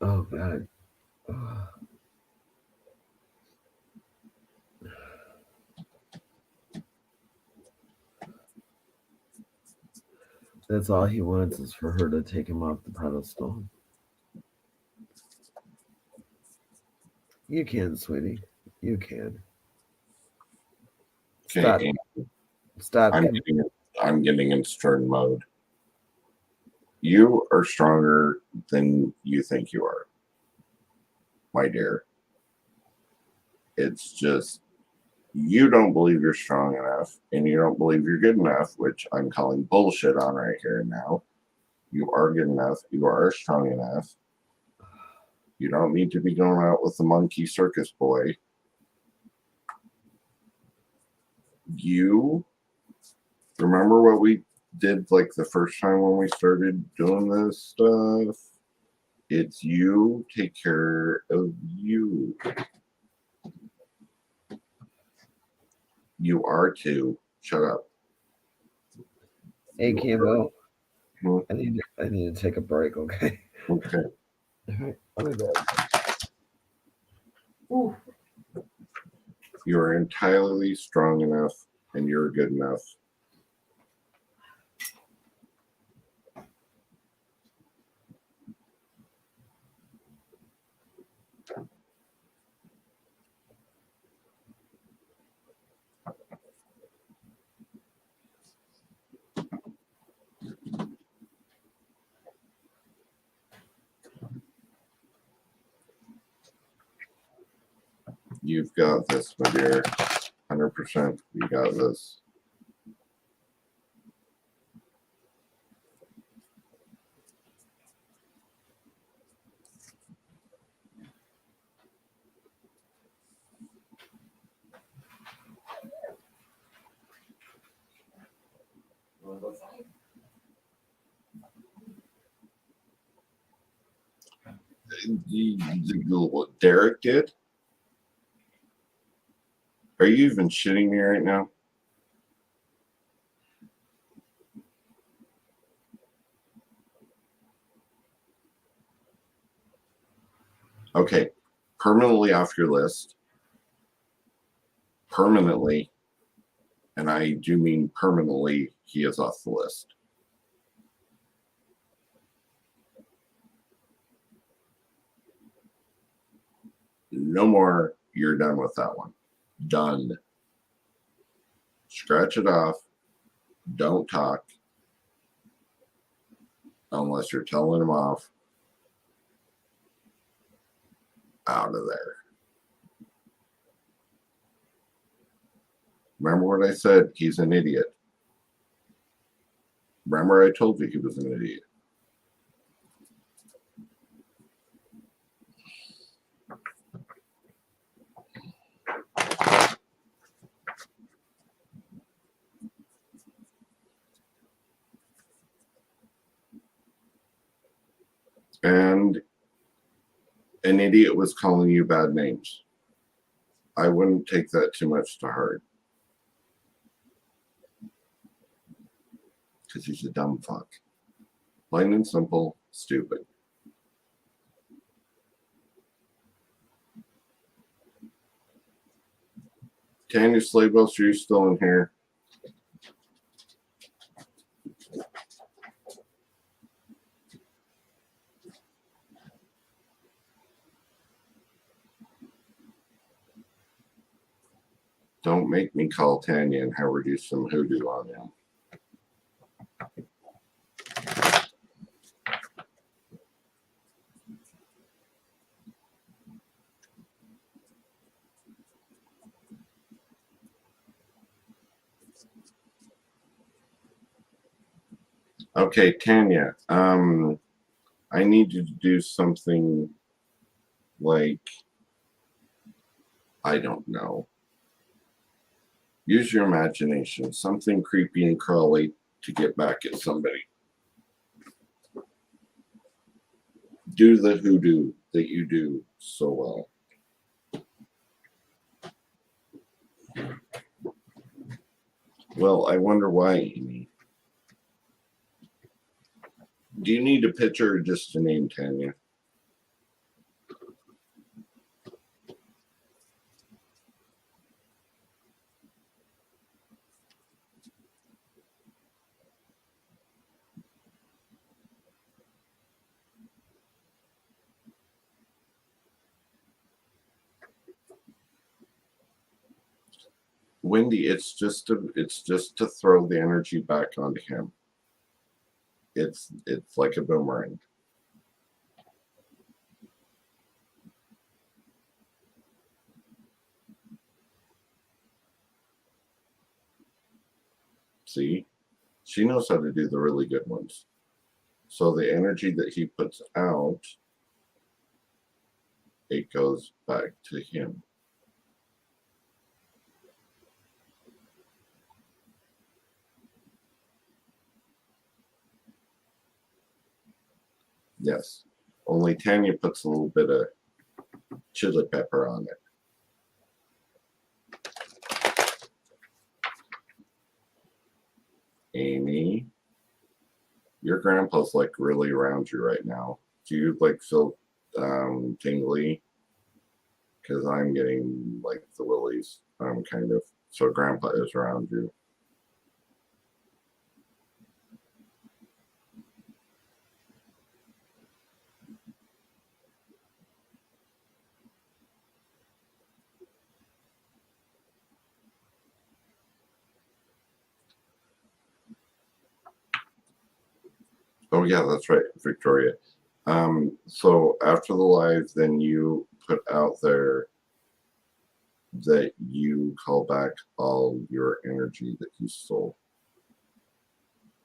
Oh, God. Oh. That's all he wants is for her to take him off the pedestal. You can, sweetie. You can. Stop. Okay, Stop. I'm getting in stern mode. You are stronger than you think you are, my dear. It's just you don't believe you're strong enough and you don't believe you're good enough, which I'm calling bullshit on right here and now. You are good enough. You are strong enough. You don't need to be going out with the monkey circus boy. You remember what we did like the first time when we started doing this stuff? It's you take care of you. You are too. Shut up. Hey, You Cambo. Hmm. I need to take a break, okay? Okay. All right, I'll be back. Ooh. You're entirely strong enough and you're good enough. You've got this, my dear. 100%. You got this. What Derek did? Are you even shitting me right now? Okay. Permanently off your list. Permanently. And I do mean permanently, he is off the list. No more. You're done with that one. Done. Scratch it off. Don't talk unless you're telling him off. Out of there. Remember what I said? He's an idiot. Remember I told you he was an idiot. And an idiot was calling you bad names. I wouldn't take that too much to heart. Because he's a dumb fuck. Plain and simple, stupid. Tanya Slavos, are you still in here? Don't make me call Tanya and have her do some hoodoo on him. Okay, Tanya, I need you to do something like, I don't know. Use your imagination, something creepy and crawly to get back at somebody. Do the hoodoo that you do so well. Well, I wonder why, Amy. Do you need a picture or just a name, Tanya? Wendy, it's just to throw the energy back onto him. It's like a boomerang. See? She knows how to do the really good ones. So the energy that he puts out, it goes back to him. Yes. Only Tanya puts a little bit of chili pepper on it. Amy, your grandpa's like really around you right now. Do you like feel tingly? Because I'm getting like the willies. I'm kind of, so grandpa is around you. Oh yeah, that's right, Victoria. So after the live, then you put out there that you call back all your energy that you stole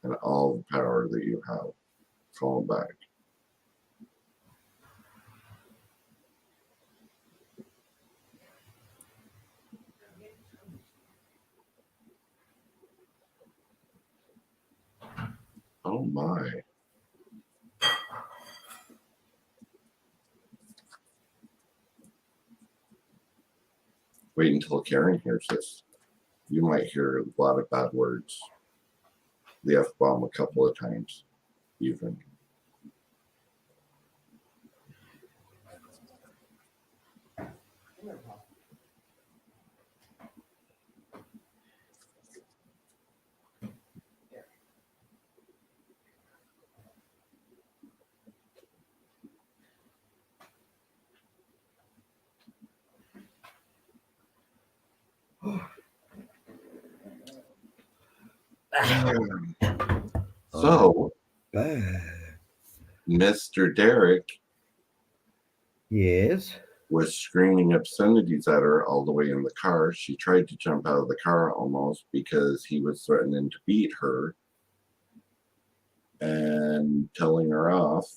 and all the power that you have. Call them back. Oh my. Wait until Karen hears this. You might hear a lot of bad words. The F-bomb a couple of times, even. So, Mr. Derek Yes. was screaming obscenities at her all the way in the car. She tried to jump out of the car almost because he was threatening to beat her and telling her off.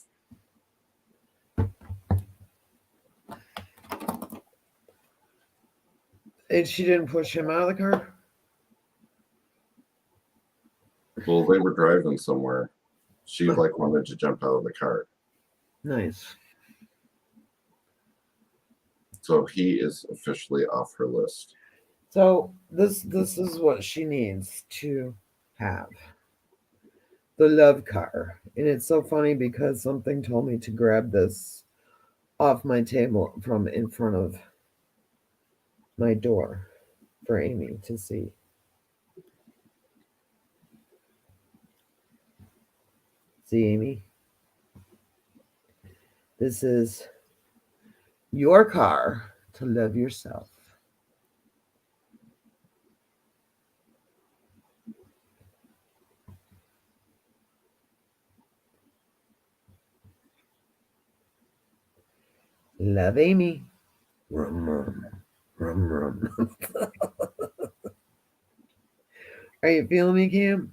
And she didn't push him out of the car? Well, they were driving somewhere. She like wanted to jump out of the car. Nice. So he is officially off her list. So this is what she needs to have. The love car. And it's so funny because something told me to grab this off my table from in front of my door for Amy to see. See, Amy? This is your car to love yourself. Love Amy. Rum, rum, rum, rum. Are you feeling me, Cam?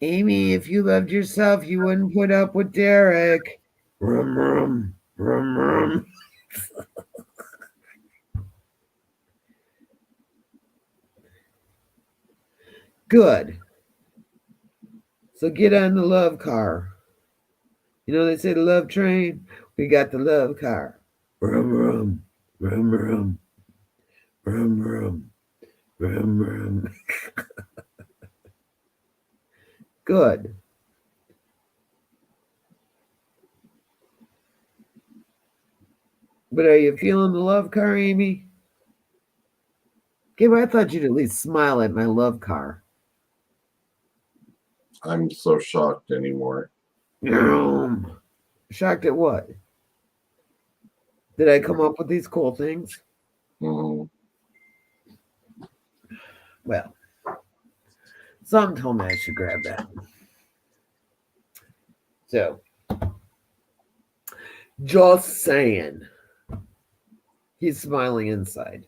Amy, if you loved yourself, you wouldn't put up with Derek. Rum, rum, rum, rum. Good. So get on the love car. You know, they say the love train. We got the love car. Rum, rum, rum, rum, rum, rum, rum, rum. Good. But are you feeling the love car, Amy? Gabe, I thought you'd at least smile at my love car. I'm so shocked anymore. Shocked at what? Did I come up with these cool things? Mhm. Well, something told me I should grab that. So, just saying. He's smiling inside.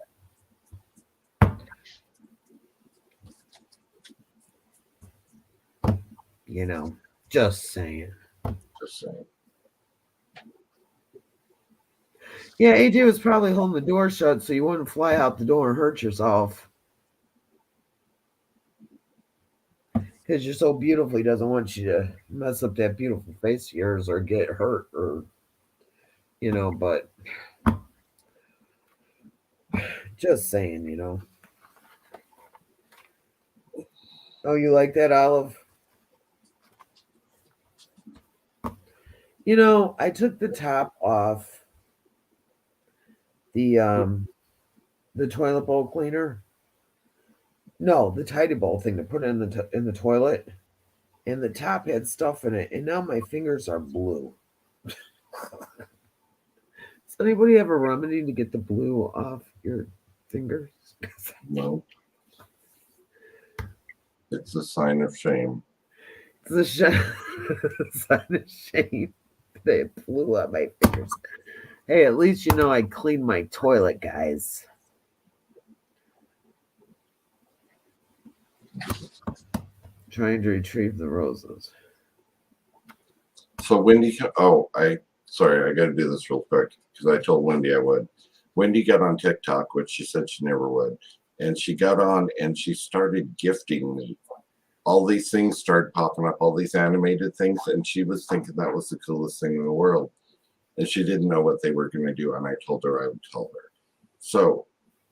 You know, just saying. Just saying. Yeah, AJ was probably holding the door shut so you wouldn't fly out the door and hurt yourself. Because you're so beautiful, he doesn't want you to mess up that beautiful face of yours or get hurt or, but just saying, Oh, you like that, Olive? I took the top off the toilet bowl cleaner. No, the tidy bowl thing to put in the toilet, and the top had stuff in it, and now my fingers are blue. Does anybody have a remedy to get the blue off your fingers? No. It's a sign of shame. It's a sign of shame that it blew on my fingers. Hey, at least you know I cleaned my toilet, guys. Trying to retrieve the roses. So Wendy, sorry, I got to do this real quick because I told Wendy I would. Wendy got on TikTok, which she said she never would, and she got on and she started gifting me. All these things started popping up, all these animated things, and she was thinking that was the coolest thing in the world, and she didn't know what they were going to do, and I told her I would tell her. So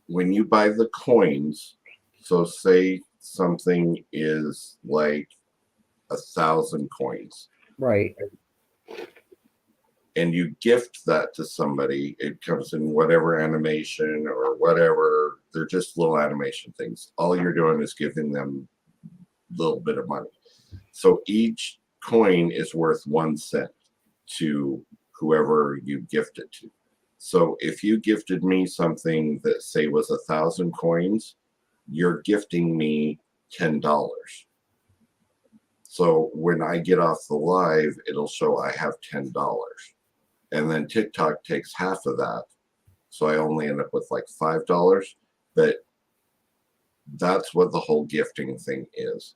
when you buy the coins, so say something is like 1,000 coins, Right. and you gift that to somebody, it comes in whatever animation or whatever. They're just little animation things. All you're doing is giving them a little bit of money. So each coin is worth 1 cent to whoever you gift it to. So if you gifted me something that say was 1,000 coins, you're gifting me $10. So when I get off the live, it'll show I have $10. And then TikTok takes half of that. So I only end up with like $5. But that's what the whole gifting thing is.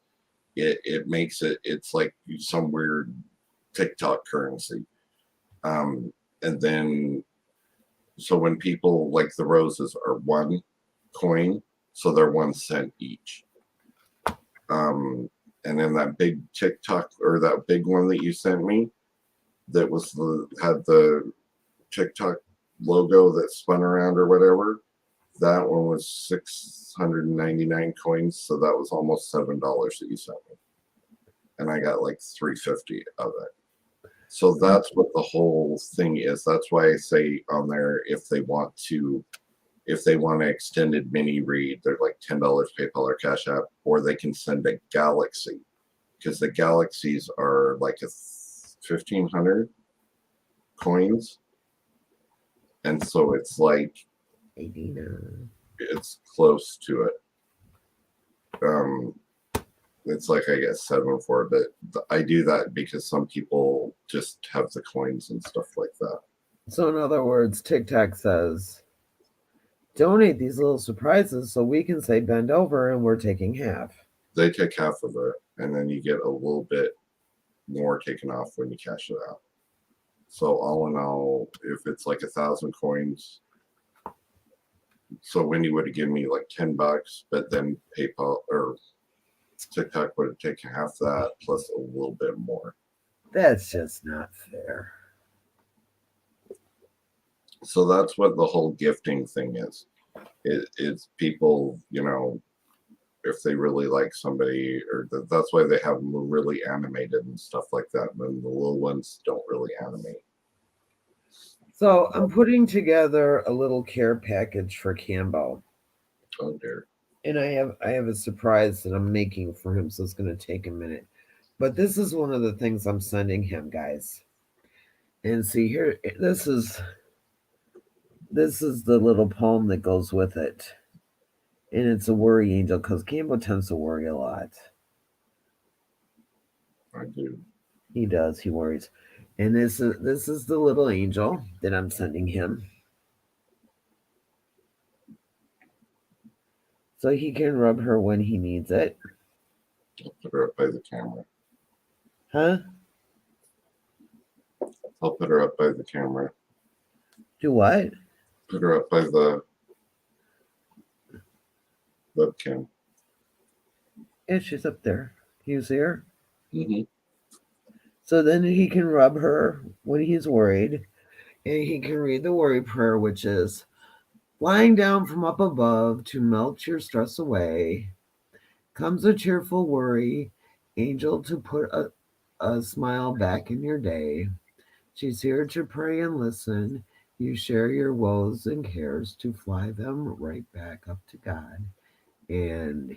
It makes it's like some weird TikTok currency. And then, so when people, like the roses are 1 coin, so they're 1 cent each. And then that big TikTok, or that big one that you sent me, that was had the TikTok logo that spun around or whatever, that one was 699 coins, so that was almost $7 that you sent me, and I got like 350 of it. So that's what the whole thing is. That's why I say on there, if they want an extended mini read, they're like $10 PayPal or Cash App, or they can send a galaxy, because the galaxies are like 1,500 coins, and so it's like 89. it's close to it. It's like I get 7 for it, but I do that because some people just have the coins and stuff like that. So in other words, TikTok says, donate these little surprises so we can say bend over and we're taking half. They take half of it, and then you get a little bit more taken off when you cash it out. So all in all, if it's like 1,000 coins, so Wendy would have given me like $10, but then PayPal or TikTok would have taken half that plus a little bit more. That's just not fair. So that's what the whole gifting thing is. It's people, if they really like somebody, or that's why they have them really animated and stuff like that. And then the little ones don't really animate. So I'm putting together a little care package for Cambo. Oh dear. And I have a surprise that I'm making for him, so it's going to take a minute. But this is one of the things I'm sending him, guys. And see here, this is this is the little poem that goes with it. And it's a worry angel because Cambo tends to worry a lot. I do. He does. He worries. And this is the little angel that I'm sending him. So he can rub her when he needs it. I'll put her up by the camera. Huh? I'll put her up by the camera. Do what? Put her up by the webcam. Yeah, she's up there. Can you see her? Mm-hmm. So then he can rub her when he's worried. And he can read the worry prayer, which is flying down from up above to melt your stress away. Comes a cheerful worry, angel to put a smile back in your day. She's here to pray and listen. You share your woes and cares to fly them right back up to God. And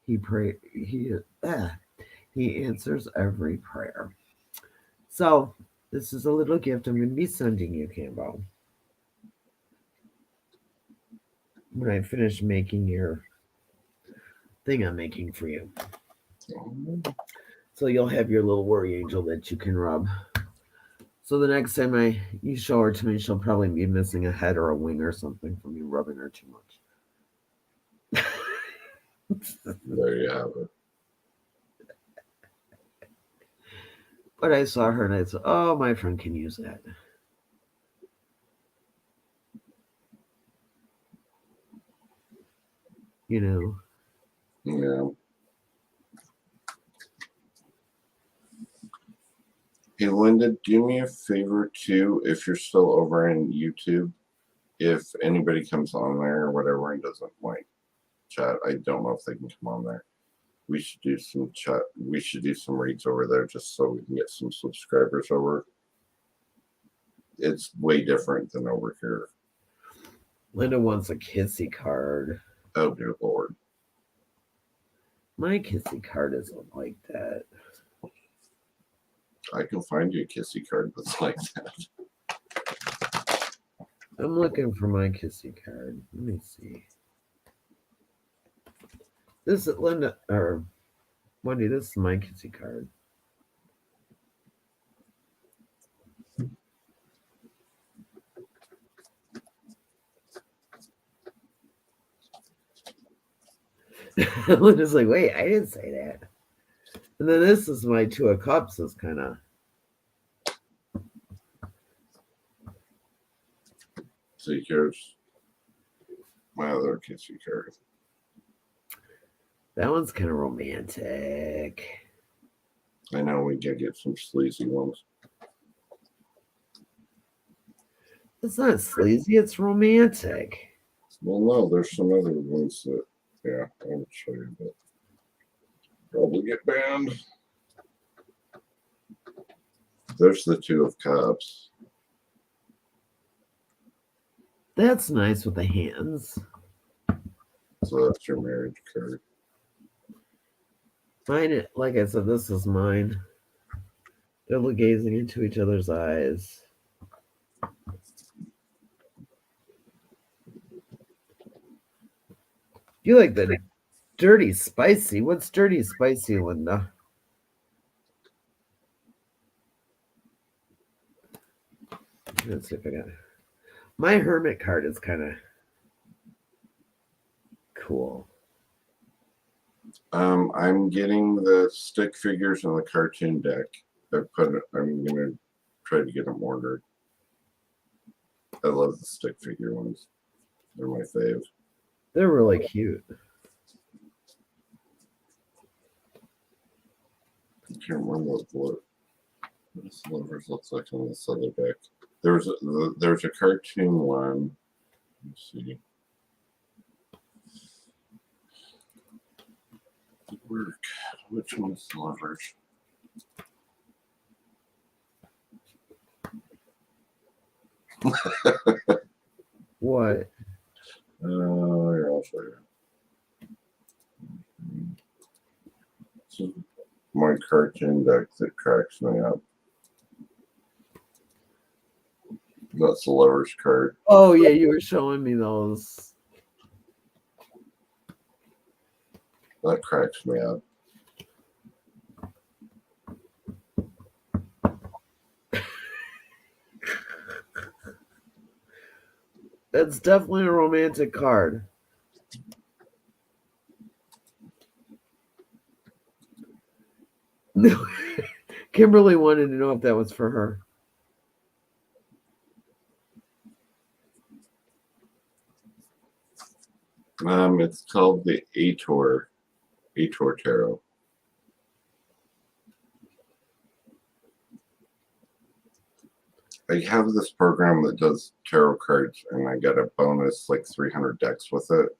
he answers every prayer. So this is a little gift I'm going to be sending you, Cambo. When I finish making your thing I'm making for you. So you'll have your little worry angel that you can rub. So the next time you show her to me, she'll probably be missing a head or a wing or something from you rubbing her too much. There you have it. But I saw her and I said, oh, my friend can use that. You know. Yeah. Hey, Linda, do me a favor too, if you're still over in YouTube, if anybody comes on there or whatever and doesn't like chat, I don't know if they can come on there. We should do some chat. We should do some reads over there just so we can get some subscribers over. It's way different than over here. Linda wants a kissy card. Oh, dear Lord. My kissy card isn't like that. I can find you a kissy card that's like that. I'm looking for my kissy card. Let me see. This is Linda, or Wendy, this is my kissy card. Linda's like, wait, I didn't say that. And then this is my Two of Cups is kind of. See, here's my other kissy card. That one's kind of romantic. I know we can get some sleazy ones. It's not sleazy, it's romantic. Well, no, there's some other ones that, yeah, I won't show you, but probably get banned. There's the Two of Cups. That's nice with the hands. So that's your marriage card. Mine, like I said, this is mine. They're gazing into each other's eyes. You like the dirty spicy? What's dirty spicy, Linda? Let's see if I got it. My hermit card is kind of cool. I'm getting the stick figures and the cartoon deck. I'm gonna try to get them ordered. I love the stick figure ones. They're my fave. They're really cute. I can't remember what this lovers looks like on this other deck. There's a cartoon one. Let's see. Work. Which one's the lovers? What? Here, I'll show you. So my cartoon deck that cracks me up. That's the lover's card. Oh yeah, you were showing me those. That cracks me up. That's definitely a romantic card. No, Kimberly wanted to know if that was for her. It's called the Ator Tarot. I have this program that does tarot cards, and I got a bonus like 300 decks with it.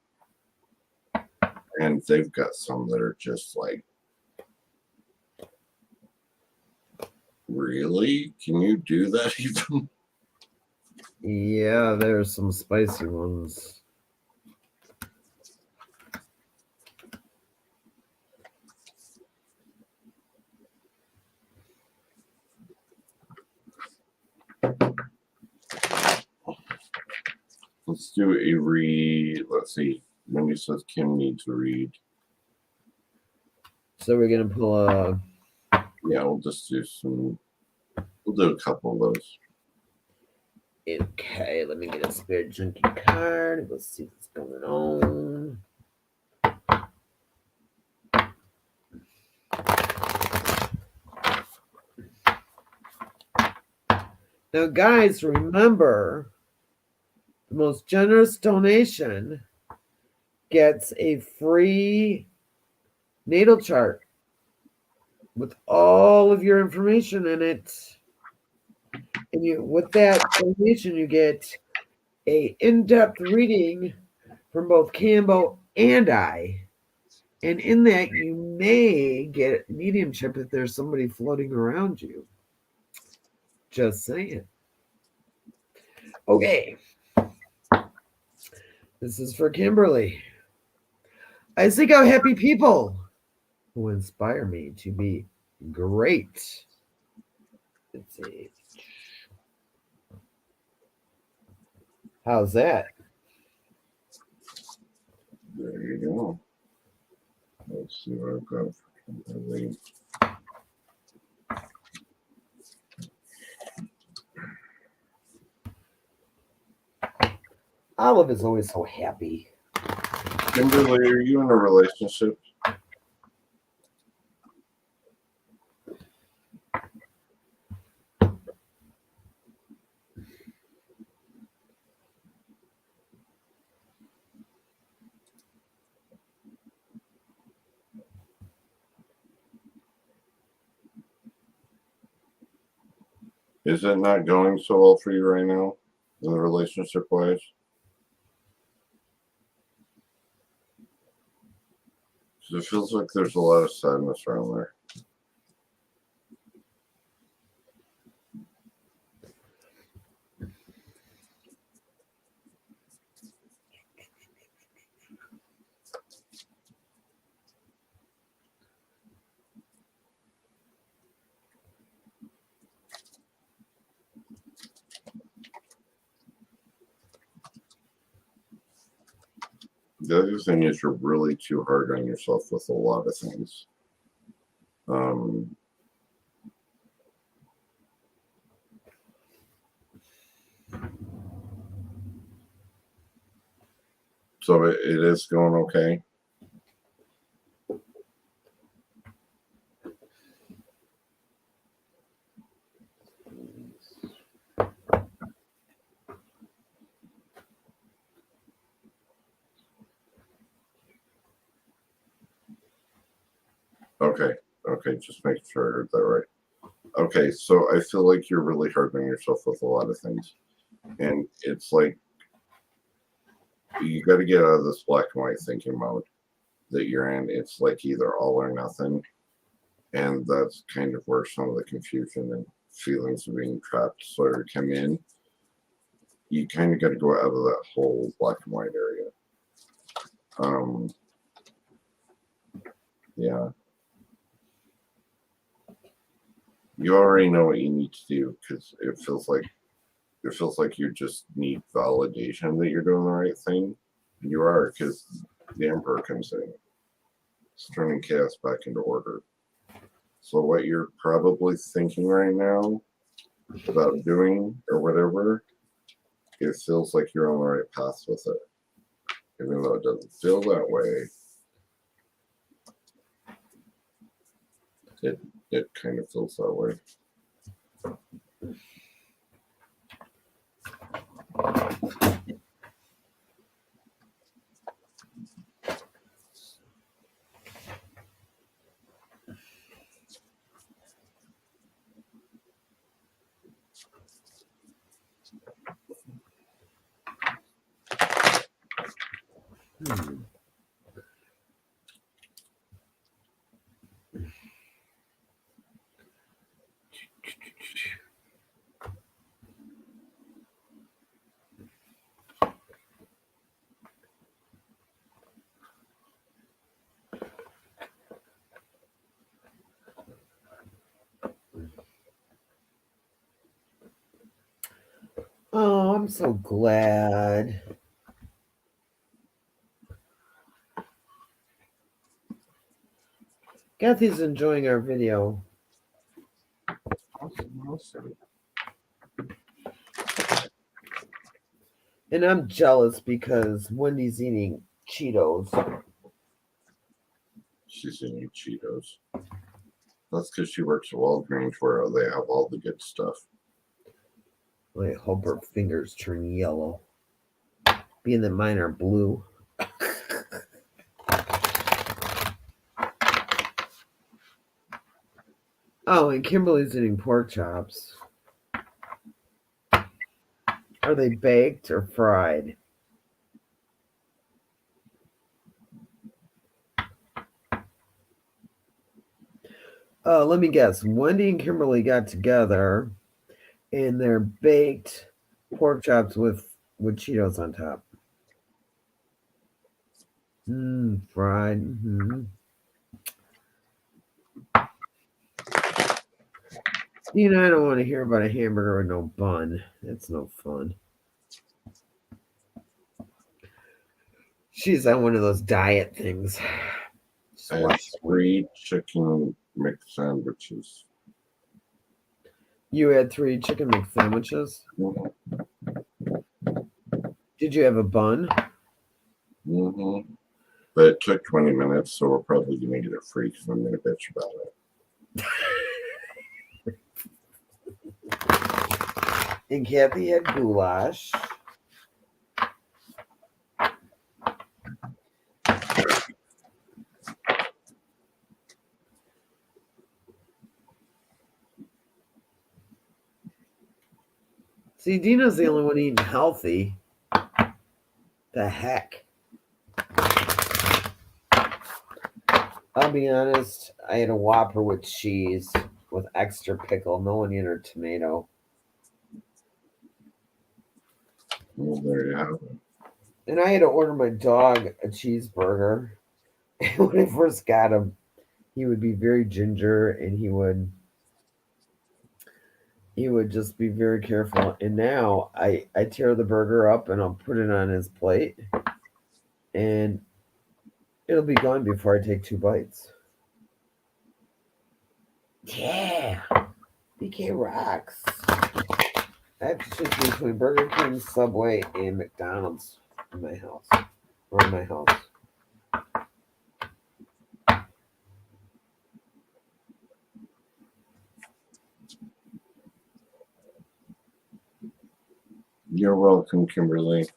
And they've got some that are just like, really? Can you do that even? Yeah, there's some spicy ones. Let's do a read. Let's see. Wendy says Kim needs a read. So we're gonna pull a. Yeah, we'll just do some. We'll do a couple of those. Okay, let me get a spirit junkie card. Let's see what's going on. Now, guys, remember the most generous donation gets a free natal chart with all of your information in it. And you, with that donation, you get a in-depth reading from both Cambo and I. And in that, you may get mediumship if there's somebody floating around you. Just saying. Okay. This is for Kimberly. I seek out happy people who inspire me to be great. Let's see. How's that? There you go. Let's see what I've got for Kimberly. Olive is always so happy. Kimberly, are you in a relationship? Is it not going so well for you right now in the relationship wise? It feels like there's a lot of sadness around there. The other thing is you're really too hard on yourself with a lot of things. So it is going okay. Okay, just make sure I heard that right. Okay, so I feel like you're really hard on yourself with a lot of things. And it's like you got to get out of this black and white thinking mode that you're in. It's like either all or nothing. And that's kind of where some of the confusion and feelings of being trapped sort of come in. You kind of got to go out of that whole black and white area. Yeah. You already know what you need to do because it feels like it feels like you just need validation that you're doing the right thing. And you are, because the Emperor comes in. It's turning chaos back into order. So what you're probably thinking right now about doing or whatever, it feels like you're on the right path with it. Even though it doesn't feel that way, it kind of feels that way. Hmm. Oh, I'm so glad. Kathy's enjoying our video. Awesome. And I'm jealous because Wendy's eating Cheetos. She's eating Cheetos. That's because she works at Walgreens where they have all the good stuff. I hope her fingers turn yellow. Being that mine are blue. Oh, and Kimberly's eating pork chops. Are they baked or fried? Let me guess. Wendy and Kimberly got together and they're baked pork chops with Cheetos on top. Fried. Mm-hmm. You know, I don't want to hear about a hamburger with no bun. It's no fun. She's on one of those diet things. Just I had watch. 3 chicken McSandwiches. You had 3 chicken McSandwiches. Did you have a bun? Mm-hmm. But it took 20 minutes, so we're probably going to get it free because I'm going to bitch about it. And Kathy had goulash. See, Dina's the only one eating healthy. The heck? I'll be honest, I had a Whopper with cheese with extra pickle. No one ate her tomato. Well, there you have it. And I had to order my dog a cheeseburger. And when I first got him, he would be very ginger and he would just be very careful. And now I tear the burger up and I'll put it on his plate. And it'll be gone before I take 2 bites. Yeah. BK rocks. I have to choose between Burger King, Subway, and McDonald's in my house. Or in my house. You're welcome, Kimberly.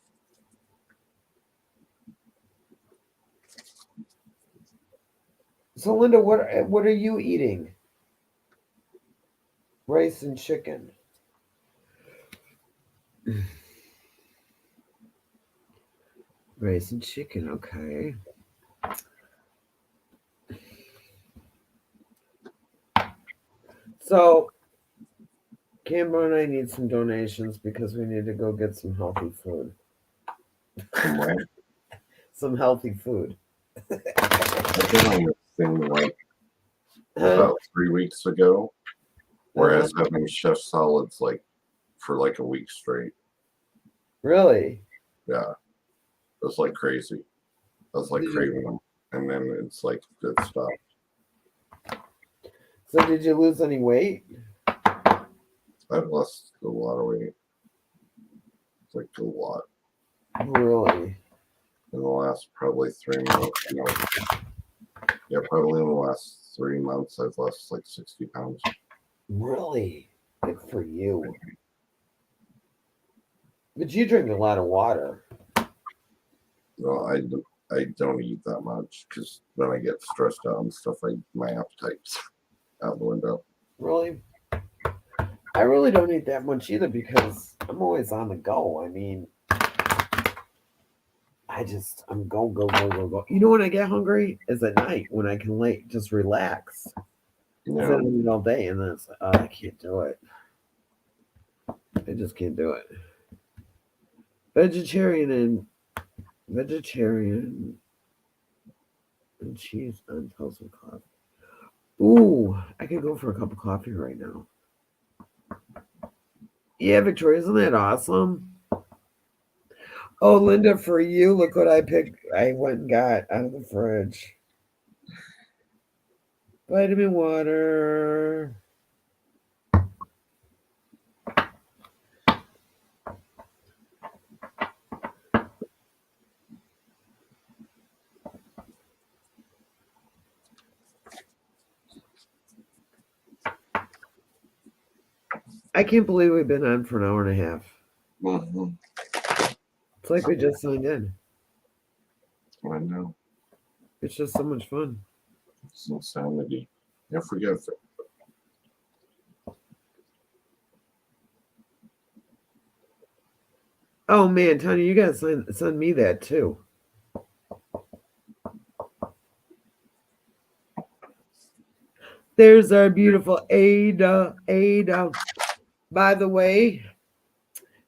So, Linda, what are you eating? Rice and chicken. Rice and chicken, okay. So, Cambo and I need some donations because we need to go get some healthy food. Some healthy food. I've been on this thing like about 3 weeks ago, where I was having chef salads like for like a week straight. Really? Yeah, it was like crazy. I was like Did you- craving them, and then it's like good stuff. So did you lose any weight? I've lost a lot of weight. It's like a lot Really? in the last probably 3 months. No, yeah, probably in the last 3 months, I've lost like 60 pounds. Really? Good for you. But you drink a lot of water. No, I don't eat that much because when I get stressed out and stuff, my appetite's out the window. Really? I really don't eat that much either because I'm always on the go. I mean, I'm go, go, go, go, go. You know when I get hungry? Is at night when I can just relax. You I don't know, eat all day and then it's like, oh, I can't do it. I just can't do it. Vegetarian and cheese on toast and coffee. Ooh, I could go for a cup of coffee right now. Yeah, Victoria, isn't that awesome? Oh, Linda, for you, look what I picked. I went and got out of the fridge. Vitamin water. I can't believe we've been on for an hour and a half. mhm, It's like we just signed in. I know. It's just so much fun. It's insanity. I forget. Oh man, Tanya, you gotta send me that too. There's our beautiful Ada. Ada. By the way,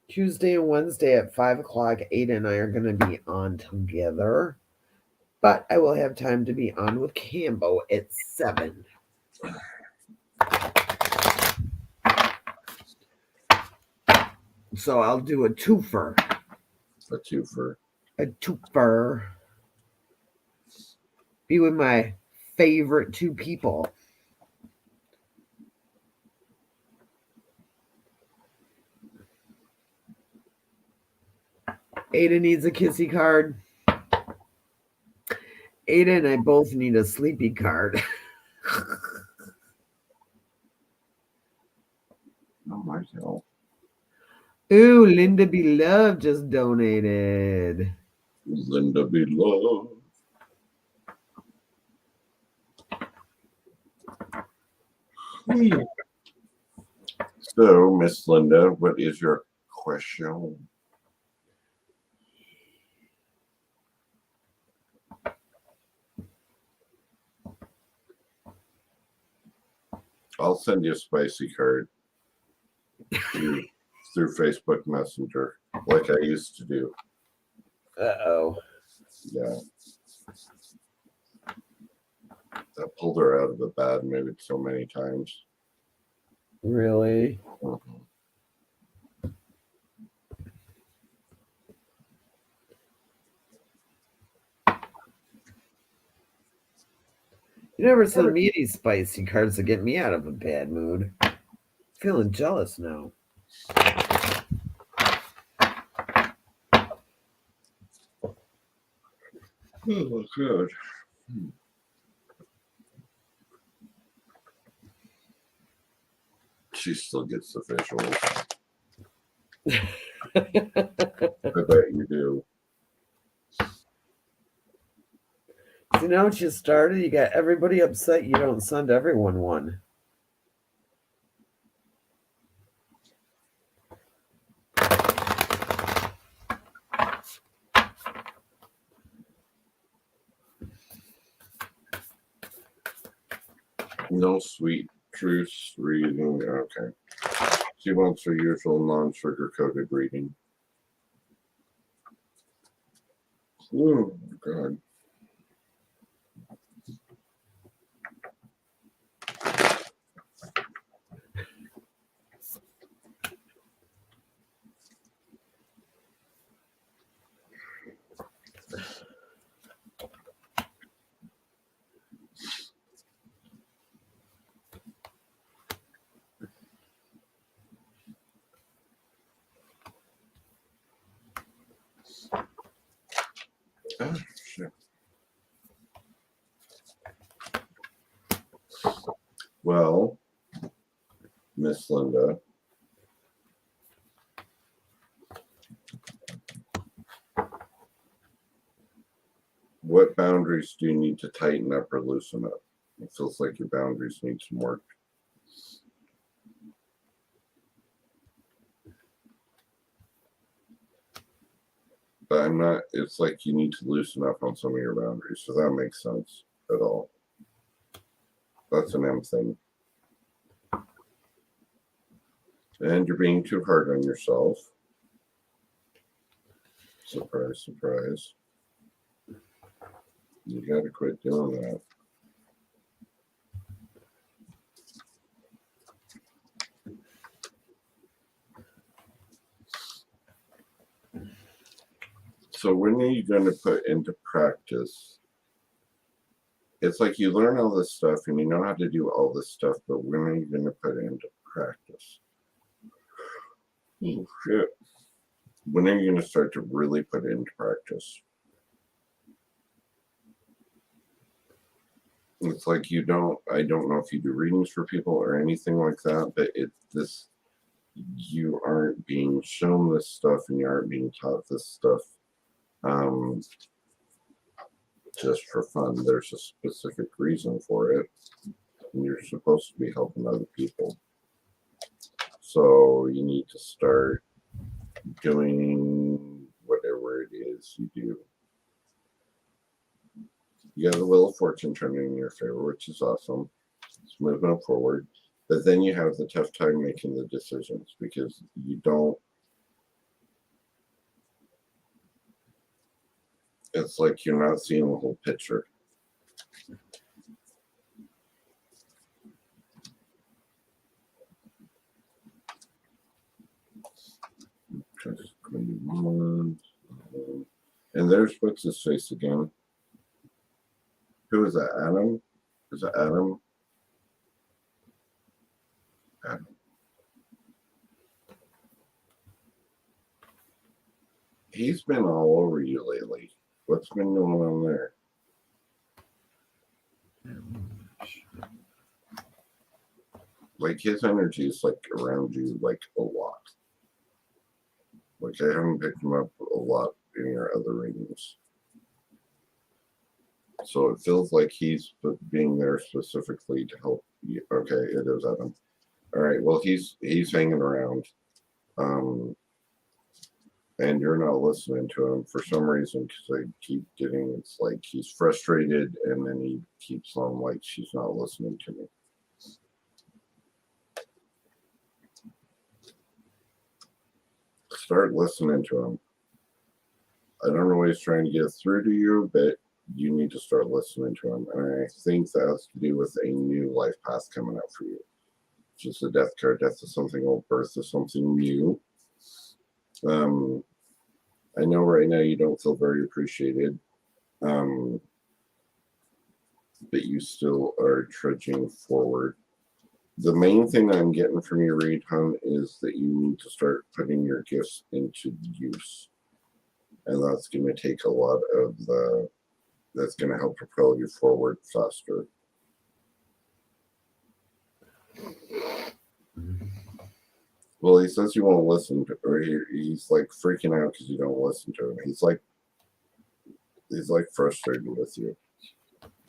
Tuesday and Wednesday at 5 o'clock, Ada and I are going to be on together. But I will have time to be on with Cambo at 7. So I'll do a twofer. A twofer. A twofer. Be with my favorite two people. Ada needs a kissy card. Ada and I both need a sleepy card. Oh my hell. Ooh, Linda Beloved just donated. Linda Beloved. So, Miss Linda, what is your question? I'll send you a spicy card through Facebook Messenger, like I used to do. Uh-oh. Yeah. I pulled her out of the bad mood so many times. Really? Mhm. You never send me any spicy cards to get me out of a bad mood. Feeling jealous now. Oh, good. She still gets the visuals. I bet you do. So now what you started, you got everybody upset you don't send everyone one. No sweet truce reading. Okay. She wants her usual non-sugar coated reading. Oh, God. Well, Miss Linda, what boundaries do you need to tighten up or loosen up? It feels like your boundaries need some work. But I'm not, it's like you need to loosen up on some of your boundaries. So that makes sense at all. That's an M thing. And you're being too hard on yourself. Surprise, surprise. You gotta quit doing that. So when are you going to put into practice? It's like you learn all this stuff and you know how to do all this stuff, but when are you going to put it into practice? Oh, shit. When are you going to start to really put it into practice? It's like I don't know if you do readings for people or anything like that, but you aren't being shown this stuff and you aren't being taught this stuff just for fun. There's a specific reason for it. And you're supposed to be helping other people. So you need to start doing whatever it is you do. You got the Wheel of Fortune turning in your favor, which is awesome. It's moving forward. But then you have the tough time making the decisions because you don't. It's like you're not seeing the whole picture. And there's what's his face again. Who is that? Adam? Is it Adam? Adam. He's been all over you lately. What's been going on there? Like his energy is like around you like a lot. Like I haven't picked him up a lot in your other readings. So it feels like he's being there specifically to help you. Okay, it is Adam. All right, well he's hanging around. And you're not listening to him for some reason because I keep getting it's like he's frustrated and then he keeps on like she's not listening to me. Start listening to him. I don't know what he's trying to get through to you, but you need to start listening to him. And I think that has to do with a new life path coming up for you. Just a death card. Death is something old, birth is something new. I know right now you don't feel very appreciated, but you still are trudging forward. The main thing I'm getting from your read, hon, is that you need to start putting your gifts into use. And that's going to take a lot of that's going to help propel you forward faster. Well, he says you won't listen to, or he's like freaking out because you don't listen to him. He's like frustrated with you.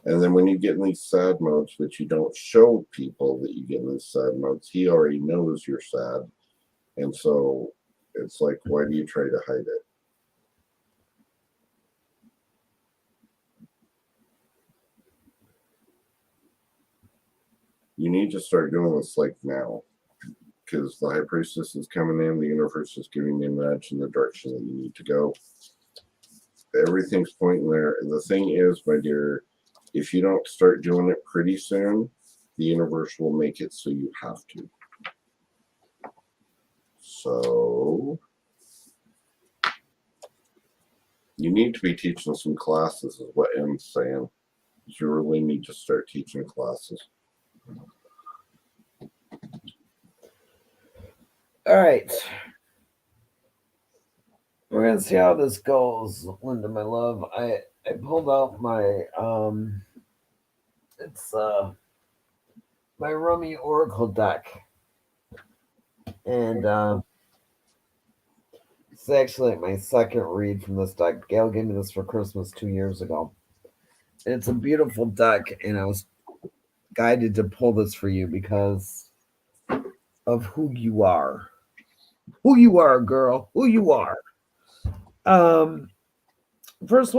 And then when you get in these sad modes, which you don't show people that you get in these sad modes, he already knows you're sad. And so it's like, why do you try to hide it? You need to start doing this like now. Because the High Priestess is coming in, the universe is giving you a nudge in the direction that you need to go. Everything's pointing there. And the thing is, my dear, if you don't start doing it pretty soon, the universe will make it so you have to. So you need to be teaching some classes, is what M's saying. You really need to start teaching classes. All right. We're going to see how this goes, Linda, my love. I I pulled out my it's my Rummy Oracle deck, and it's actually like my second read from this deck. Gail gave me this for Christmas 2 years ago. And it's a beautiful deck, and I was guided to pull this for you because of who you are. Who you are, girl. Who you are. Um first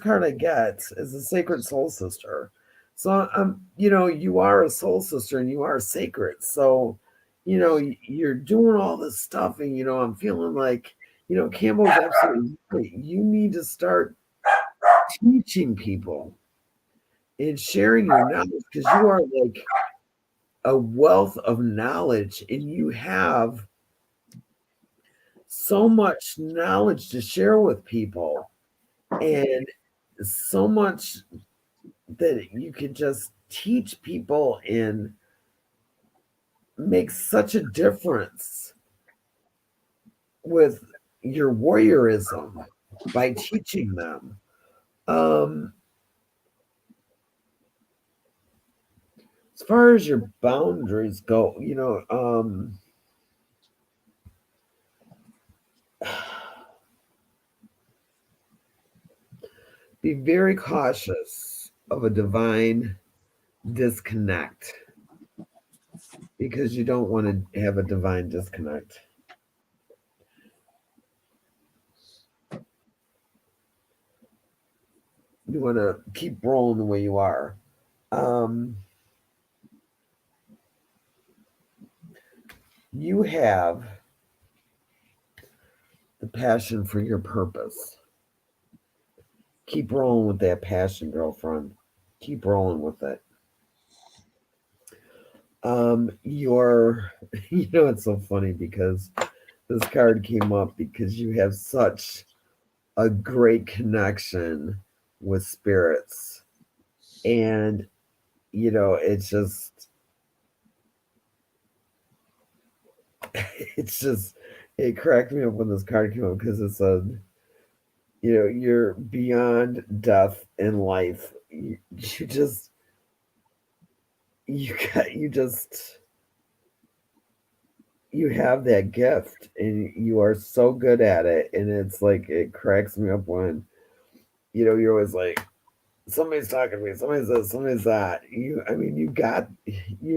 card I get is a Sacred Soul Sister. So you are a soul sister and you are sacred. So, you're doing all this stuff, and I'm feeling like, Campbell's absolutely right. You need to start teaching people and sharing your knowledge, because you are like a wealth of knowledge, and you have so much knowledge to share with people, and so much that you could just teach people and make such a difference with your warriorism by teaching them. As far as your boundaries go, be very cautious of a divine disconnect, because you don't want to have a divine disconnect. You want to keep rolling the way you are. You have the passion for your purpose. Keep rolling with that passion, girlfriend. Keep rolling with it. You're, it's so funny because this card came up because you have such a great connection with spirits. And, it's just, it cracked me up when this card came up, because it said, you're beyond death and life. You have that gift, and you are so good at it. And it's like, it cracks me up when, you're always like, somebody's talking to me, somebody's this, somebody's that. You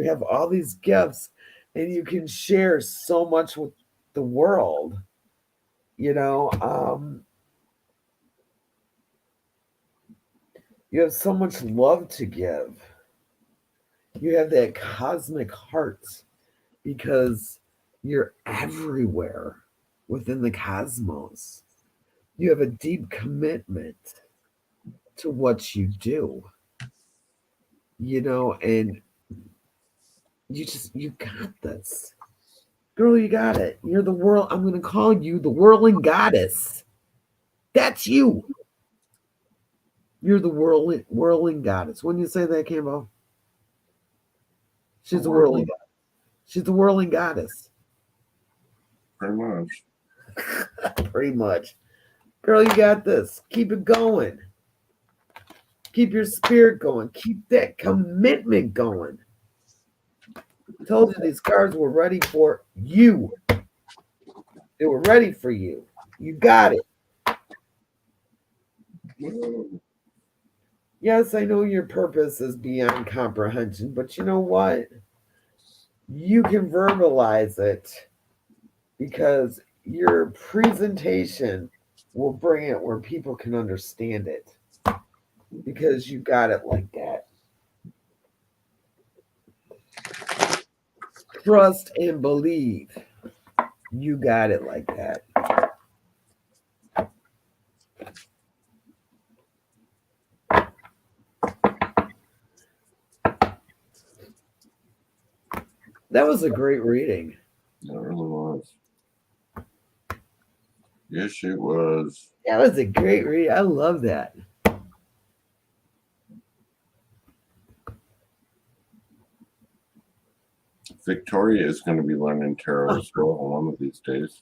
have all these gifts, and you can share so much with the world. You have so much love to give. You have that cosmic heart, because you're everywhere within the cosmos. You have a deep commitment to what you do, and you got this. Girl, you got it. You're the world. I'm going to call you the whirling goddess. That's you. You're the whirling goddess. When you say that, Cambo, she's a whirling goddess. She's the whirling goddess. Pretty much. Pretty much. Girl, you got this. Keep it going. Keep your spirit going. Keep that commitment going. I told you these cards were ready for you. They were ready for you. You got it. Yes, I know your purpose is beyond comprehension, but you know what? You can verbalize it, because your presentation will bring it where people can understand it, because you got it like that. Trust and believe. You got it like that. That was a great reading. It really was. Yes, it was. That was a great read. I love that. Victoria is going to be learning tarot as well one of these days.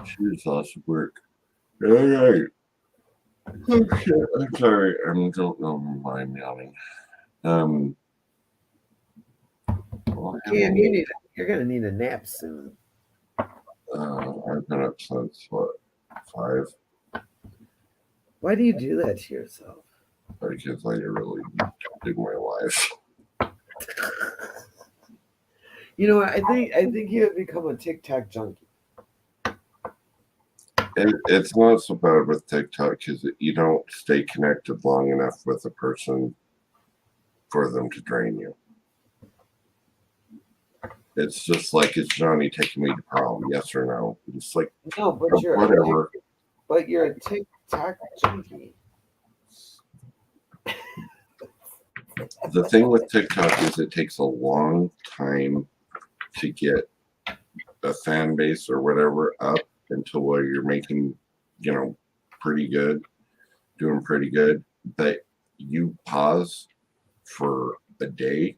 She does lots of work. All right. Okay, I'm sorry. I don't know why I'm yawning. Well, Cam, you're gonna need a nap soon. I've been up since what, 5? Why do you do that to yourself? Because I really did my life. You know what? I think you have become a TikTok junkie. It's not so bad with TikTok because you don't stay connected long enough with a person for them to drain you. It's just like, is Johnny taking me to prom? Yes or no? It's like, No, but you're a TikTok junkie. the thing with TikTok is it takes a long time to get a fan base or whatever up until where you're making, pretty good, doing pretty good. But you pause for a day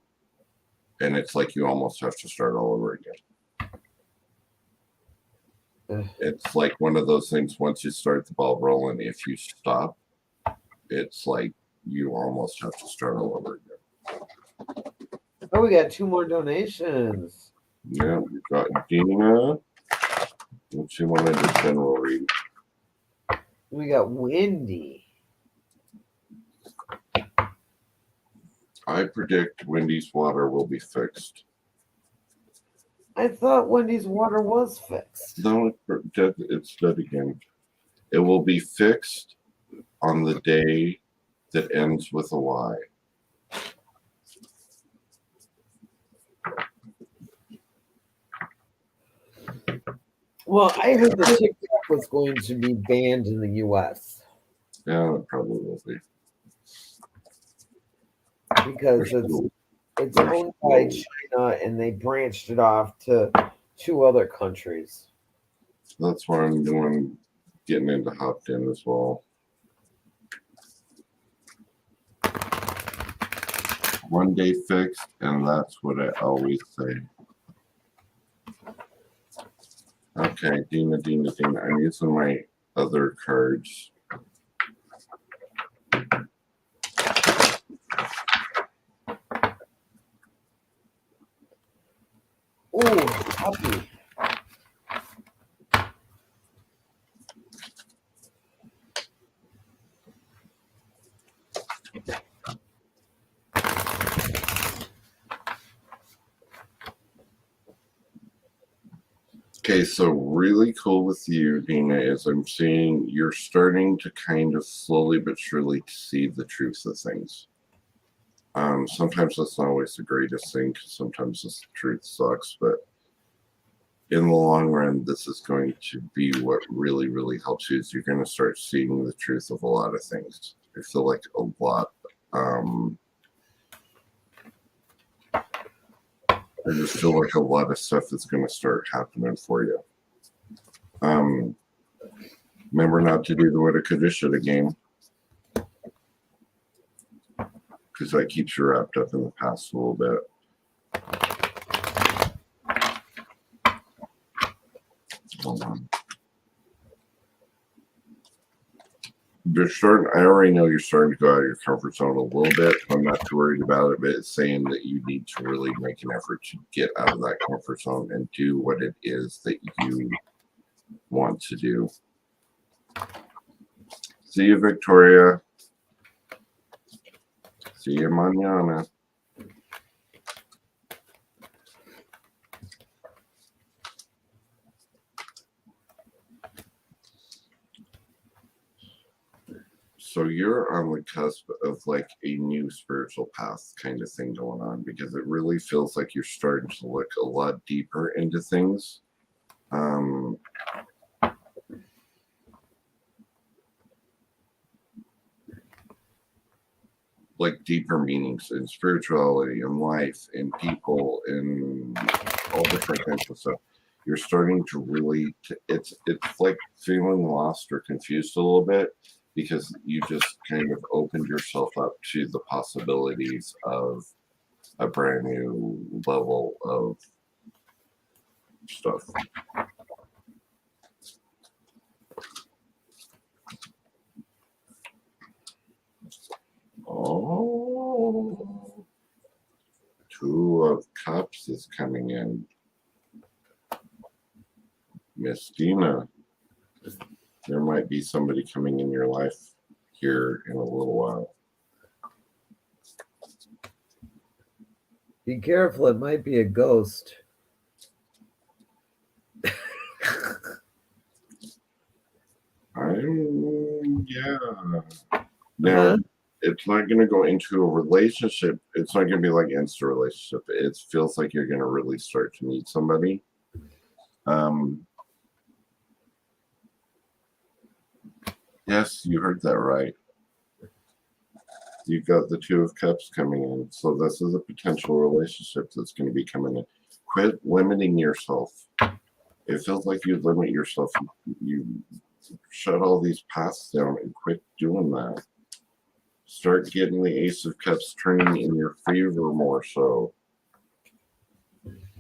and it's like you almost have to start all over again. It's like one of those things, once you start the ball rolling, if you stop, it's like you almost have to start all over again. Oh, we got 2 more donations. Yeah, we got Dina. And she wanted a general read. We got Wendy. I predict Wendy's water will be fixed. I thought Wendy's water was fixed. No, it's dead again. It will be fixed on the day that ends with a Y. Well, I heard the TikTok was going to be banned in the U.S. Yeah, it probably will be. because it's owned by China and they branched it off to 2 other countries. That's what I'm doing, getting into Hopped In as well. One day fixed, and that's what I always say. Okay, Dina. I'm using my other cards. Ooh, puppy. Okay, so really cool with you, Dina, is I'm seeing you're starting to kind of slowly but surely see the truth of things. Sometimes that's not always the greatest thing because sometimes the truth sucks, but in the long run, this is going to be what really, really helps you. Is you're going to start seeing the truth of a lot of things. I feel like a lot. I just feel like a lot of stuff is going to start happening for you. Remember not to do the woulda, coulda, shoulda game, because that keeps you wrapped up in the past a little bit. Hold on. I already know you're starting to go out of your comfort zone a little bit. I'm not too worried about it, but it's saying that you need to really make an effort to get out of that comfort zone and do what it is that you want to do. See you, Victoria. See you, mañana. So you're on the cusp of like a new spiritual path kind of thing going on, because it really feels like you're starting to look a lot deeper into things. Like deeper meanings in spirituality and life and people and all different kinds of stuff. You're starting to really, it's like feeling lost or confused a little bit, because you just kind of opened yourself up to the possibilities of a brand new level of stuff. Oh, Two of Cups is coming in. Miss Dina, there might be somebody coming in your life here in a little while. Be careful, it might be a ghost. Yeah. Now, it's not going to go into a relationship. It's not going to be like instant relationship. It feels like you're going to really start to meet somebody. Yes, you heard that right. You've got the Two of Cups coming in. So this is a potential relationship that's going to be coming in. Quit limiting yourself. It feels like you limit yourself. You shut all these paths down and quit doing that. Start getting the Ace of Cups turning in your favor more so.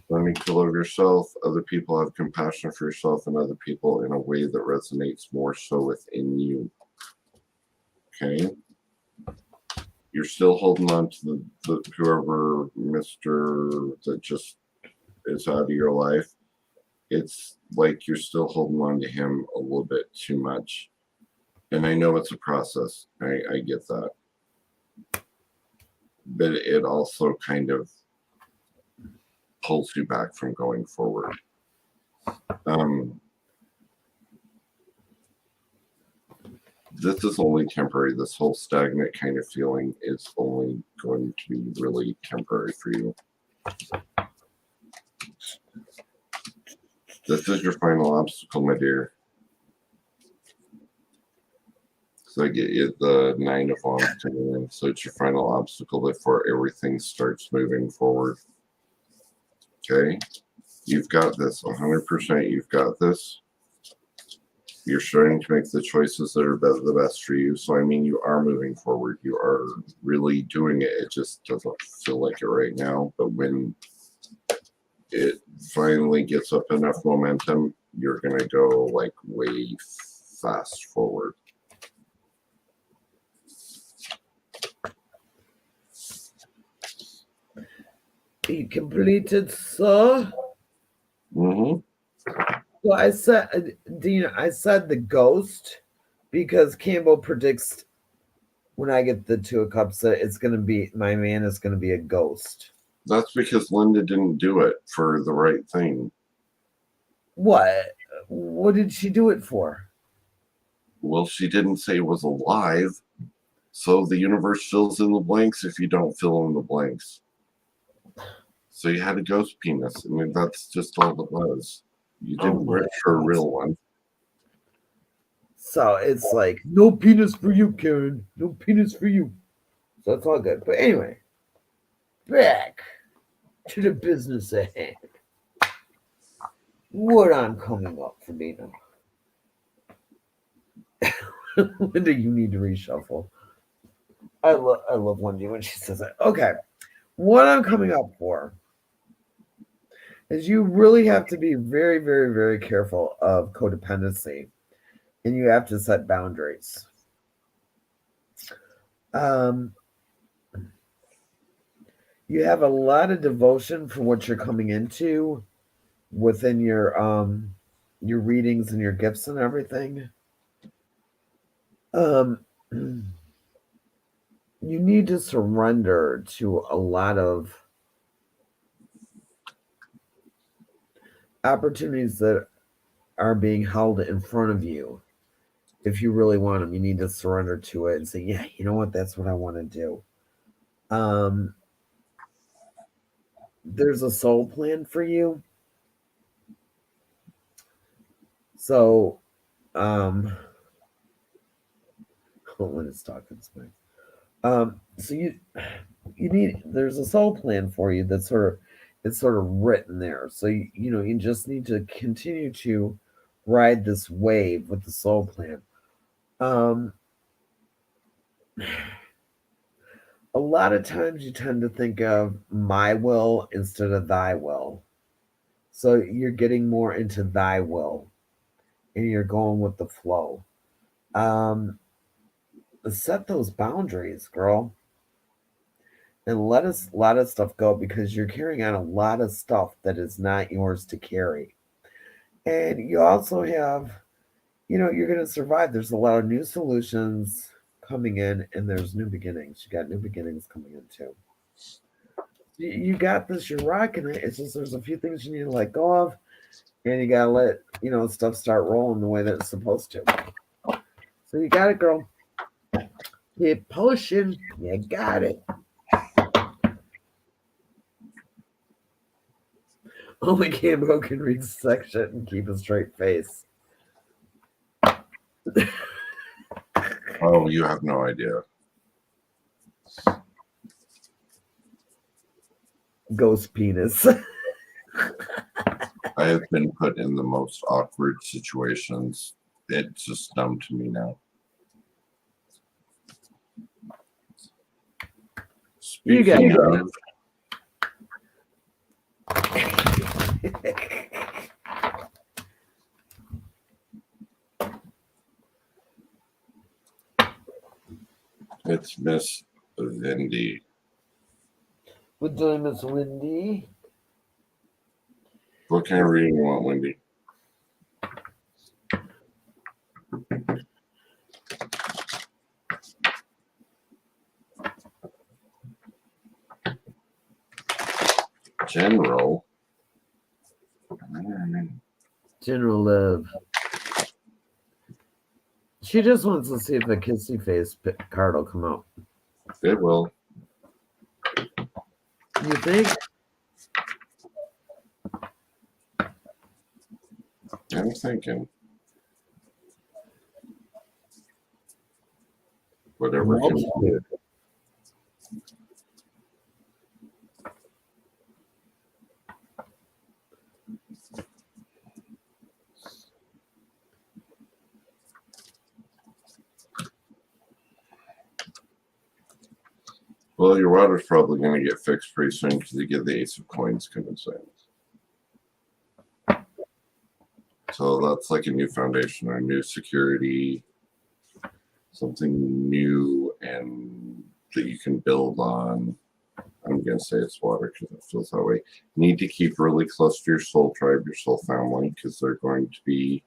Learning to love yourself. Other people have compassion for yourself and other people in a way that resonates more so within you. Okay? You're still holding on to the whoever, Mr. that just is out of your life. It's like you're still holding on to him a little bit too much. And I know it's a process. I get that. But it also kind of pulls you back from going forward. This is only temporary. This whole stagnant kind of feeling is only going to be really temporary for you. This is your final obstacle, my dear. So I get you the Nine of Wands coming in. So it's your final obstacle before everything starts moving forward. Okay? You've got this. 100% you've got this. You're starting to make the choices that are the best for you. So, I mean, you are moving forward. You are really doing it. It just doesn't feel like it right now. But when it finally gets up enough momentum, you're going to go like way fast forward. Be completed, sir. Mm-hmm. Well, I said, Dina, I said the ghost because Cambo predicts when I get the Two of Cups that it's going to be, my man is going to be a ghost. That's because Linda didn't do it for the right thing. What? What did she do it for? Well, she didn't say it was alive. So the universe fills in the blanks if you don't fill in the blanks. So you had a ghost penis. I mean, that's just all it was. You didn't wish for a real one. So it's like, no penis for you, Karen. No penis for you. So it's all good. But anyway, back to the business at hand. What I'm coming up for Dina. Linda, you need to reshuffle. I love Wendy when she says that. Okay. What I'm coming up for is you really have to be very, very, very careful of codependency. And you have to set boundaries. You have a lot of devotion for what you're coming into within your readings and your gifts and everything. You need to surrender to a lot of opportunities that are being held in front of you. If you really want them, you need to surrender to it and say, yeah, you know what? That's what I want to do. There's a soul plan for you. So, when it's talking smack. So you need, there's a soul plan for you that's sort of written there. So you just need to continue to ride this wave with the soul plan. A lot of times you tend to think of my will instead of thy will. So you're getting more into thy will and you're going with the flow. Set those boundaries, girl. and let a lot of stuff go because you're carrying on a lot of stuff that is not yours to carry. And you also have, you're going to survive. There's a lot of new solutions coming in, and there's new beginnings. You got new beginnings coming in too. You got this. You're rocking it. It's just there's a few things you need to let go of, and you gotta let stuff start rolling the way that it's supposed to. So you got it, girl. Keep pushing. You got it. Only Cambo can read section and keep a straight face. Oh, you have no idea. Ghost penis. I have been put in the most awkward situations. It's just dumb to me now. You got Speaking it. of, it's Miss Vindy. What time is Wendy? What kind of reading you want, Wendy? General. General Love. She just wants to see if a kissy face card will come out. It will. You think? I'm thinking. Whatever can Multitude. Well, your water's probably going to get fixed pretty soon because you get the Ace of Coins coming soon. So that's like a new foundation or a new security, something new and that you can build on. I'm going to say it's water because it feels that way. You need to keep really close to your soul tribe, your soul family, because they're going to be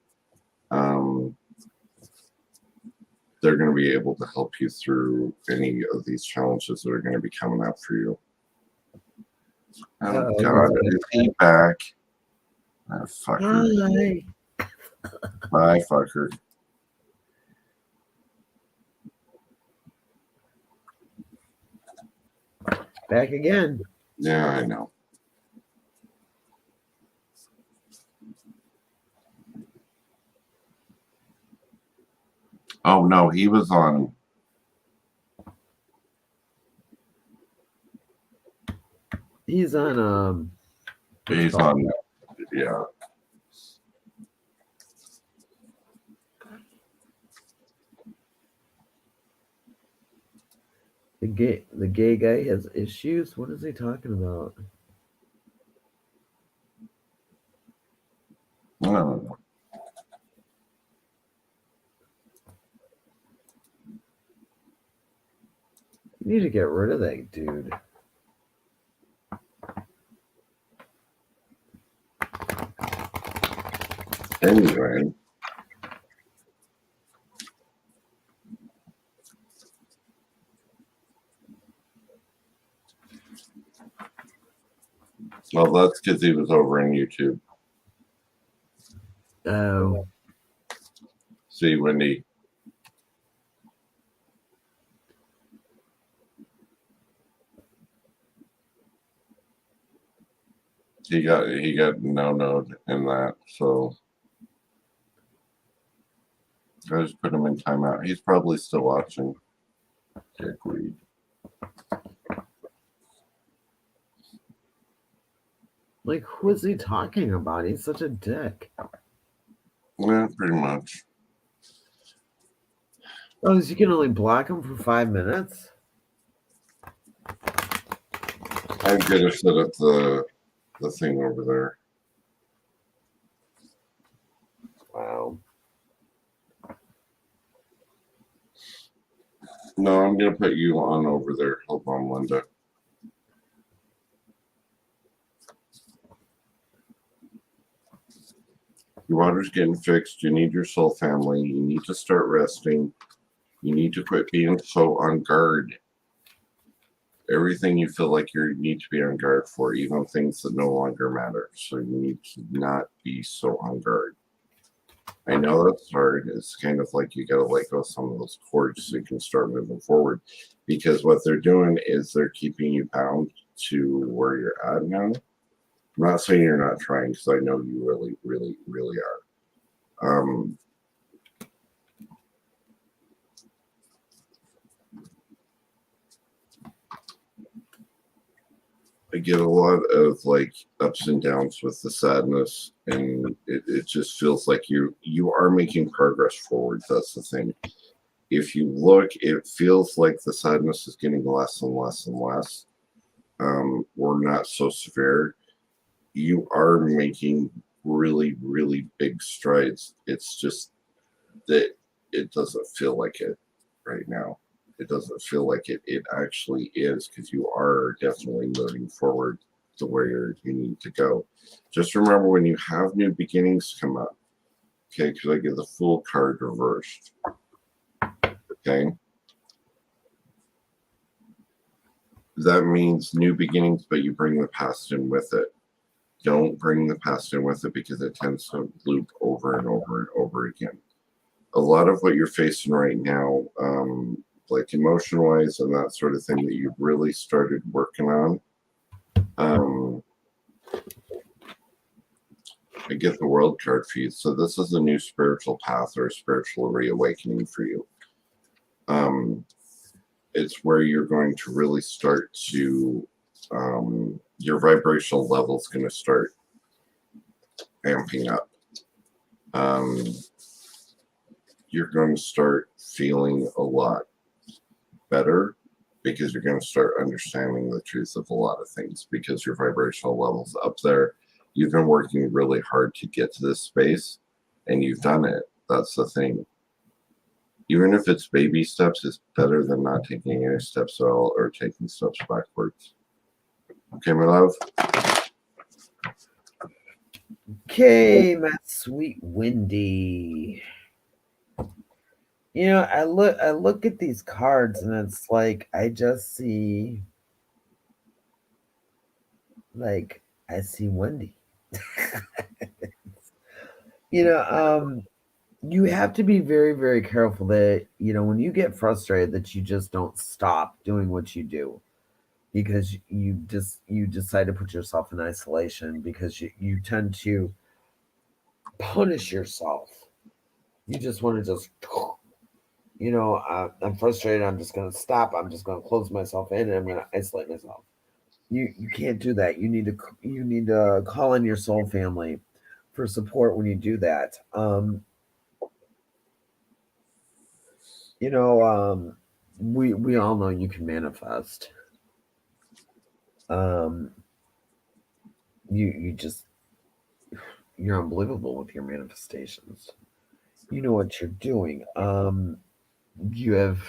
able to help you through any of these challenges that are going to be coming up for you. Oh, God, is he back? Ah, fucker. Hi. Bye, fucker. Back again. Yeah, I know. Oh, no, he was on. He's on He's on. Yeah. the gay guy has issues. What is he talking about? I don't know. You need to get rid of that dude. Anyway. Well, that's because he was over in YouTube. Oh. See, Wendy. He got no in that, so I just put him in timeout. He's probably still watching. Agreed. Like, who is he talking about? He's such a dick. Yeah, pretty much. Oh, so you can only block him for 5 minutes? I'm gonna set up the thing over there. Wow. No, I'm gonna put you on over there. Hold on, Linda. Your water's getting fixed. You need your soul family. You need to start resting. You need to quit being so on guard. Everything you feel like you need to be on guard for, even things that no longer matter. So you need to not be so on guard. I know that's hard. It's kind of like you got to let go of some of those cords so you can start moving forward. Because what they're doing is they're keeping you bound to where you're at now. I'm not saying you're not trying, because I know you really, really, really are. I get a lot of like ups and downs with the sadness, and it just feels like you are making progress forward. That's the thing. If you look, it feels like the sadness is getting less and less and less, or not so severe. You are making really, really big strides. It's just that it doesn't feel like it right now. It doesn't feel like it actually is, because you are definitely moving forward to where you need to go. Just remember, when you have new beginnings come up, okay, because I get the Fool card reversed. Okay. That means new beginnings, but you bring the past in with it. Don't bring the past in with it, because it tends to loop over and over and over again. A lot of what you're facing right now, like emotion wise and that sort of thing, that you've really started working on. I get the World card for you. So this is a new spiritual path or a spiritual reawakening for you. It's where you're going to really start to, your vibrational level is going to start amping up. You're going to start feeling a lot better, because you're going to start understanding the truth of a lot of things, because your vibrational level's up there. You've been working really hard to get to this space, and you've done it. That's the thing. Even if it's baby steps, it's better than not taking any steps at all, or taking steps backwards. Okay, my love? Okay, my sweet Wendy. You know, I look at these cards, and it's like I just see, like, I see Wendy. You have to be very, very careful that, when you get frustrated, that you just don't stop doing what you do, because you decide to put yourself in isolation, because you tend to punish yourself. You just want to just, I'm frustrated. I'm just going to stop. I'm just going to close myself in, and I'm going to isolate myself. You can't do that. You need to call on your soul family for support when you do that. We all know you can manifest. You're unbelievable with your manifestations. You know what you're doing. You have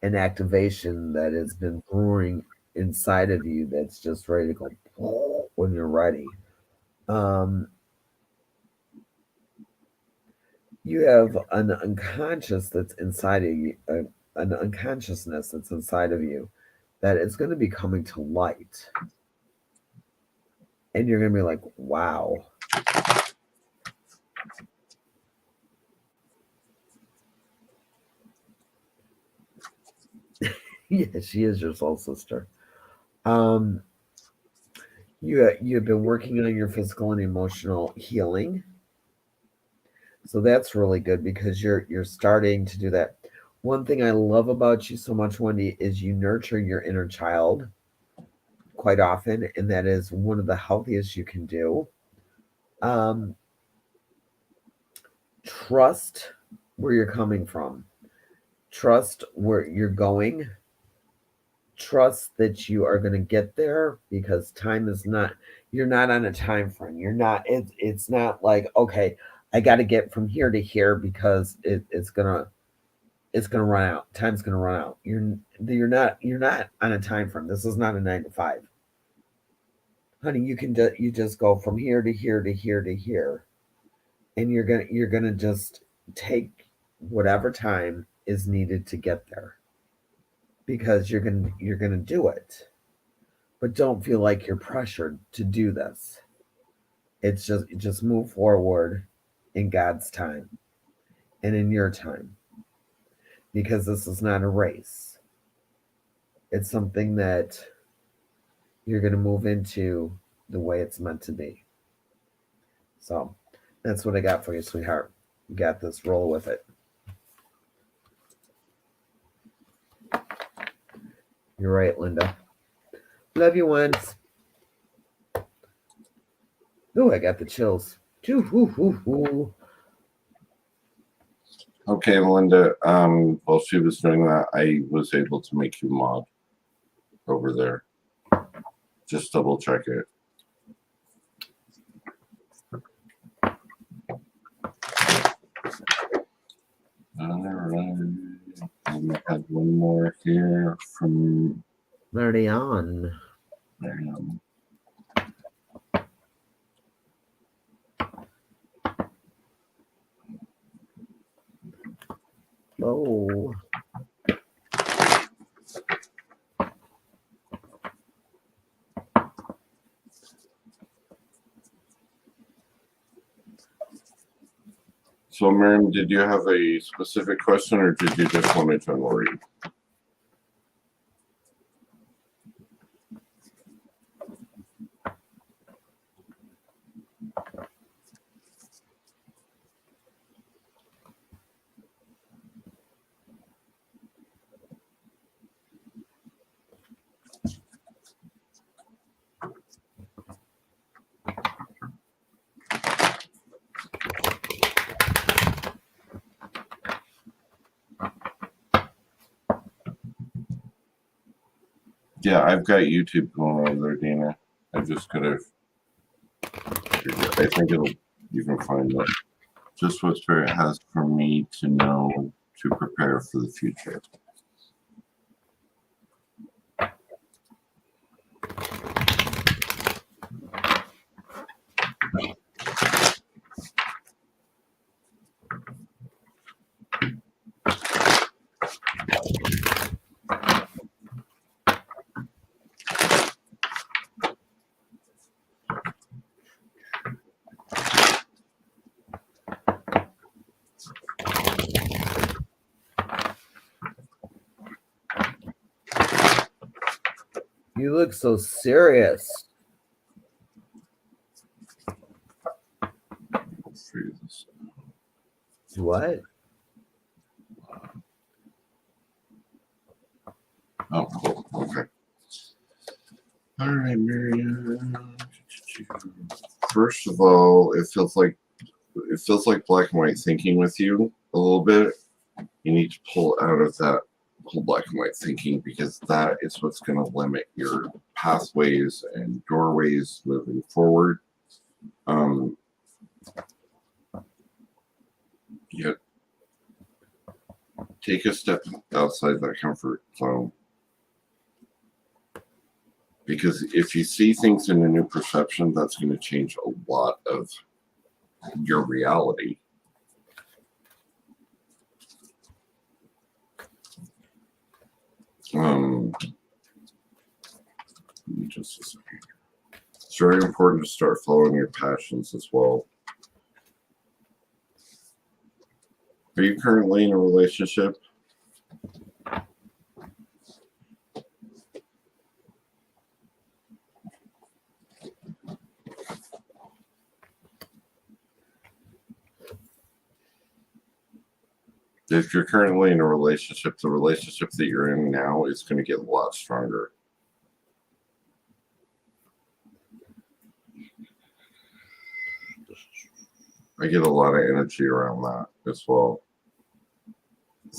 an activation that has been brewing inside of you, that's just ready to go when you're ready. You have an unconscious that's inside of you, an unconsciousness that's inside of you, that is going to be coming to light. And you're going to be like, wow. Yeah, she is your soul sister. You have been working on your physical and emotional healing. So that's really good, because you're starting to do that. One thing I love about you so much, Wendy, is you nurture your inner child quite often, and that is one of the healthiest you can do. Trust where you're coming from. Trust where you're going. Trust that you are going to get there, because time is not, you're not on a time frame. You're not, it's not like, okay, I got to get from here to here, because it's going to run out. Time's going to run out. You're not on a time frame. This is not a 9 to 5. Honey, you just go from here to here to here to here. and you're gonna just take whatever time is needed to get there, because you're gonna do it, but don't feel like you're pressured to do this. It's just move forward in God's time and in your time, because this is not a race. It's something that you're going to move into the way it's meant to be. So that's what I got for you, sweetheart. You got this. Roll with it. You're right, Linda. Love you once. Oh, I got the chills. Okay, Melinda. While she was doing that, I was able to make you mod over there. Just double check it. All right. And I had one more here from Marianne. Miriam. Oh. So, Miriam, did you have a specific question, or did you just want a general read? Yeah, I've got YouTube going over there, Dana. I just could have. I think you can find it. Just what Spirit has for me to know to prepare for the future. You look so serious. What? Oh, cool. Okay. All right, Miriam. First of all, it feels like black and white thinking with you a little bit. You need to pull out of that whole black and white thinking, because that is what's going to limit your pathways and doorways moving forward. Yeah, take a step outside that comfort zone, because if you see things in a new perception, that's going to change a lot of your reality. Just a second. It's very important to start following your passions as well. Are you currently in a relationship? If you're currently in a relationship, the relationship that you're in now is going to get a lot stronger. I get a lot of energy around that as well.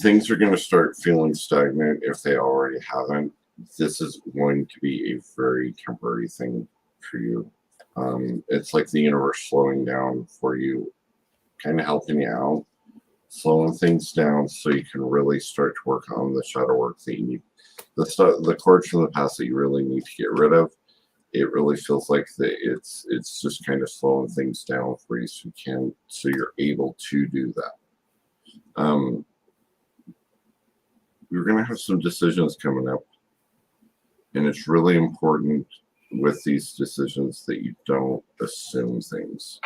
Things are going to start feeling stagnant if they already haven't. This is going to be a very temporary thing for you. It's like the universe slowing down for you, kind of helping you out, slowing things down so you can really start to work on the shadow work that you need. The cords from the past that you really need to get rid of it really feels like that it's just kind of slowing things down for you so you're able to do that. We're going to have some decisions coming up, and it's really important with these decisions that you don't assume things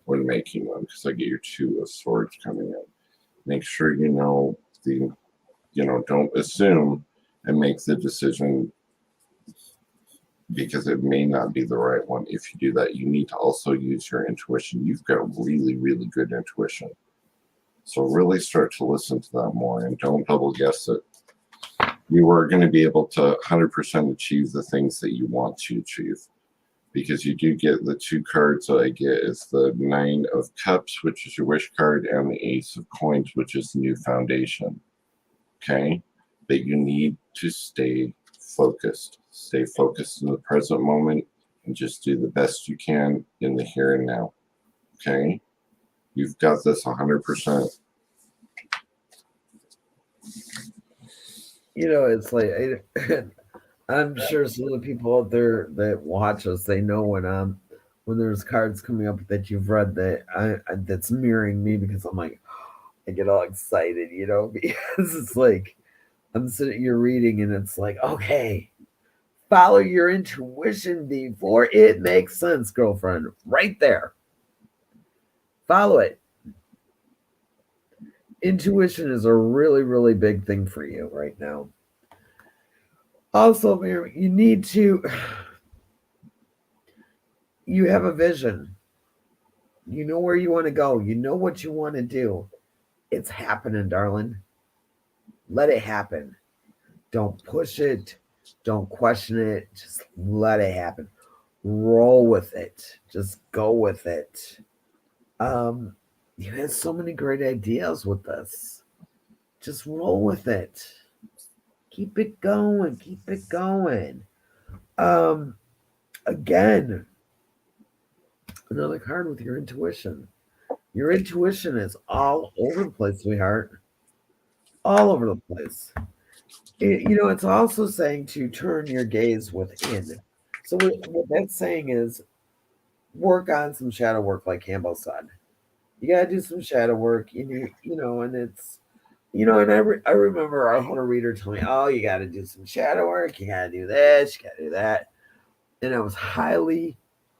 when making them, because I get your Two of Swords coming in. Make sure you know don't assume and make the decision, because it may not be the right one. If you do that, you need to also use your intuition. You've got really, really good intuition. So really start to listen to that more, and don't double guess it. You are going to be able to 100% achieve the things that you want to achieve, because you do get the two cards that I get is the Nine of Cups, which is your wish card, and the Ace of Coins, which is the new foundation. Okay? But you need to stay focused. Stay focused in the present moment and just do the best you can in the here and now. Okay? You've got this 100%. It's like I'm sure some of the people out there that watch us, they know when there's cards coming up that you've read that that's mirroring me, because I'm like, I get all excited, because it's like I'm sitting here reading and it's like, okay, follow your intuition before it makes sense, girlfriend. Right there. Follow it. Intuition is a really, really big thing for you right now. Also, Mary, you have a vision. You know where you want to go. You know what you want to do. It's happening, darling. Let it happen. Don't push it. Don't question it. Just let it happen. Roll with it. Just go with it. You have so many great ideas with this. Just roll with it. Keep it going. Keep it going. Again, another card with your intuition. Your intuition is all over the place, sweetheart. All over the place. It's also saying to turn your gaze within. So what that's saying is work on some shadow work, like Cambo said. You gotta do some shadow work, and and it's, and I remember our whole reader told me, oh, you gotta do some shadow work, you gotta do this, you gotta do that, and I was highly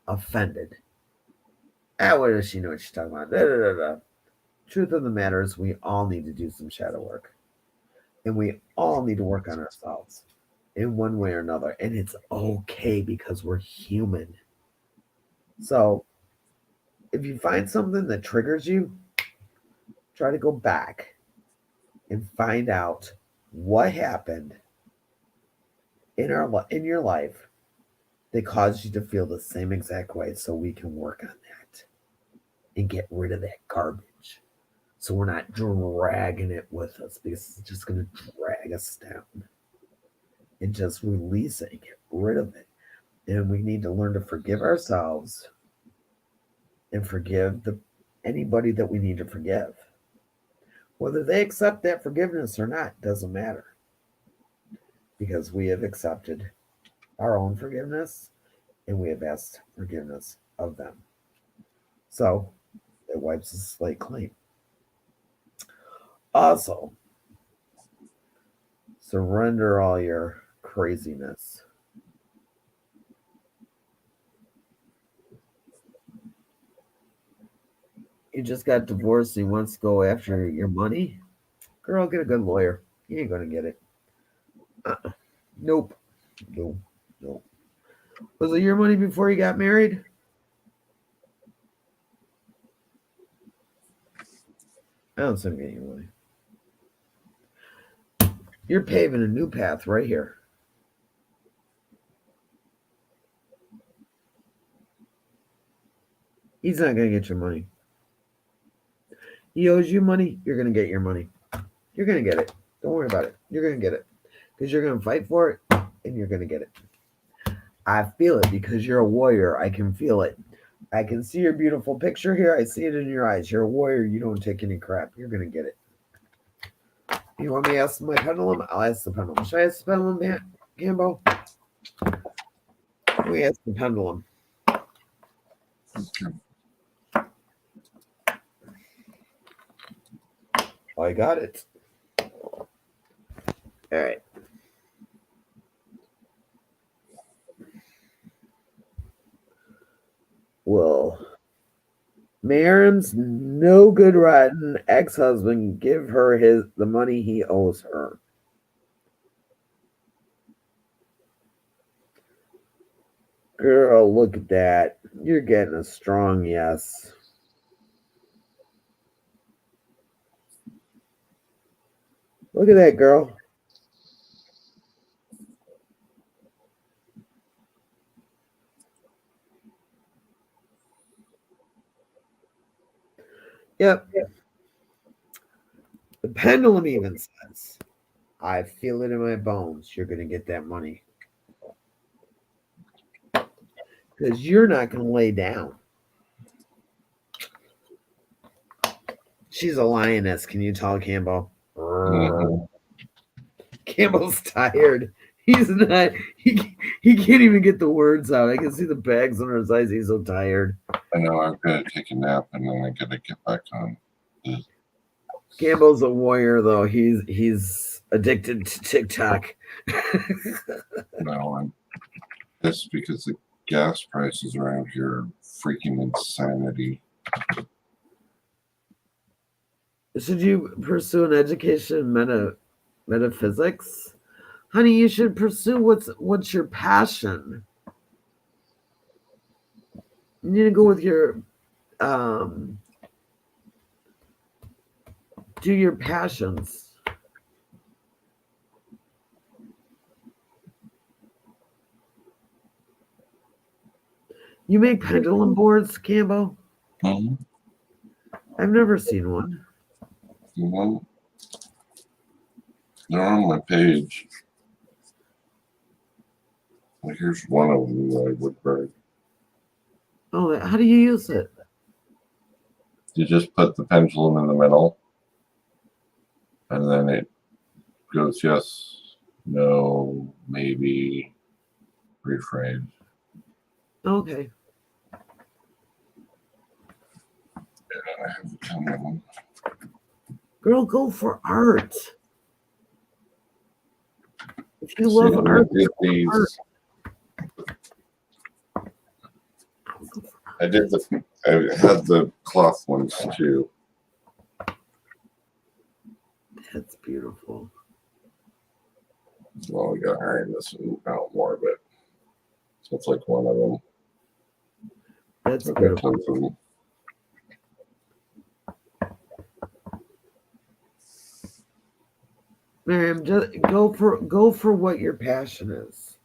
offended. What does she know what she's talking about? Da, da, da, da. Truth of the matter is, we all need to do some shadow work, and we all need to work on ourselves in one way or another, and it's okay because we're human. So if you find something that triggers you, try to go back and find out what happened in your life that caused you to feel the same exact way, so we can work on that and get rid of that garbage, so we're not dragging it with us, because it's just going to drag us down. And just release it and get rid of it. And we need to learn to forgive ourselves and forgive anybody that we need to forgive. Whether they accept that forgiveness or not doesn't matter, because we have accepted our own forgiveness and we have asked forgiveness of them. So it wipes the slate clean. Also, surrender all your craziness. You just got divorced and he wants to go after your money? Girl, get a good lawyer. You ain't going to get it. Nope. No. Was it your money before you got married? I don't think getting your money. You're paving a new path right here. He's not going to get your money. He owes you money. You're going to get your money. You're going to get it. Don't worry about it. You're going to get it, because you're going to fight for it, and you're going to get it. I feel it because you're a warrior. I can feel it. I can see your beautiful picture here. I see it in your eyes. You're a warrior. You don't take any crap. You're going to get it. You want me to ask my pendulum? I'll ask the pendulum. Should I ask the pendulum, Cambo? We asked the pendulum. Okay. I got it. All right. Well, Miriam's no good rotten ex-husband give her the money he owes her. Girl, look at that. You're getting a strong yes. Look at that, girl. Yep. The pendulum even says, I feel it in my bones. You're going to get that money. Because you're not going to lay down. She's a lioness. Can you tell, Cambo? Mhm. Cambo's tired. He's not. He can't even get the words out. I can see the bags under his eyes. He's so tired. I know I'm gonna take a nap and then I gotta get back on. Cambo's a warrior, though. He's addicted to TikTok. No, I'm pissed because the gas prices around here are freaking insanity. Should you pursue an education in metaphysics? Honey, you should pursue what's your passion. You need to go with your do your passions. You make pendulum boards, Cambo? Mm-hmm. I've never seen one. Well, they're on my page. Well, here's one of them that I would burn. Oh, how do you use it? You just put the pendulum in the middle, and then it goes yes, no, maybe, rephrase. Okay. And I have a ton of them. Girl, go for art. If you See, love I art, did go for these. art. I had the cloth ones too. That's beautiful. Well, we got iron this one out more, but so it's like one of them. That's I've got beautiful. tons of them. Miriam, just go for what your passion is.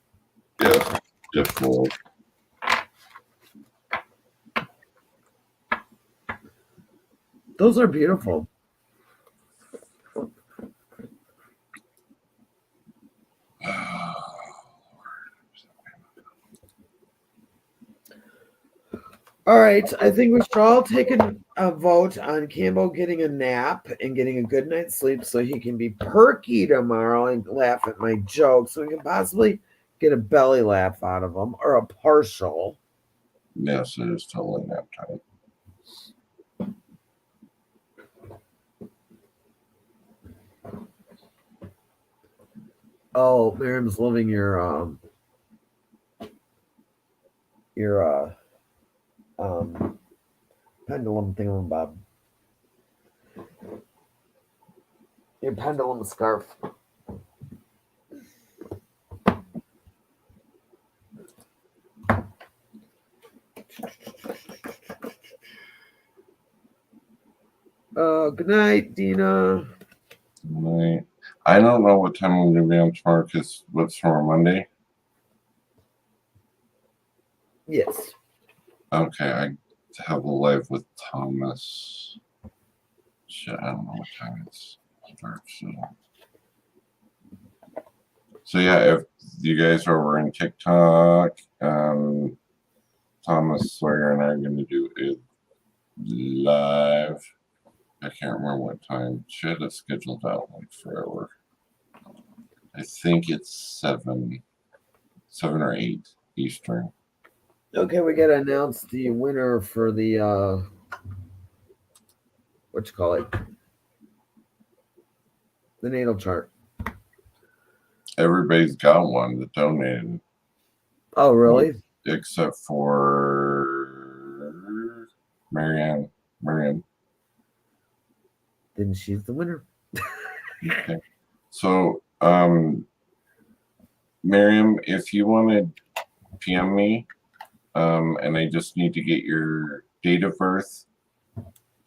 Yeah, definitely. Those are beautiful. All right, I think we should all take a vote on Cambo getting a nap and getting a good night's sleep so he can be perky tomorrow and laugh at my jokes so we can possibly get a belly laugh out of him or a partial. Yes, it is totally nap time. Oh, Miriam's loving your pendulum thingamabob. Your pendulum scarf. Good night, Dina. Right. I don't know what time I'm going to be on tomorrow because what's tomorrow, Monday? Yes. Okay, I have a live with Thomas. Shit, I don't know what time it starts. So yeah, if you guys are over in TikTok, Thomas Sawyer and I are going to do it live. I can't remember what time. Should have scheduled out like forever. I think it's 7 or 8. Eastern. Okay, we gotta announce the winner for the what you call it? The natal chart. Everybody's got one that donated, Oh, really? except for Marianne. Then she's the winner. Okay. So, Miriam, if you want to PM me, and I just need to get your date of birth,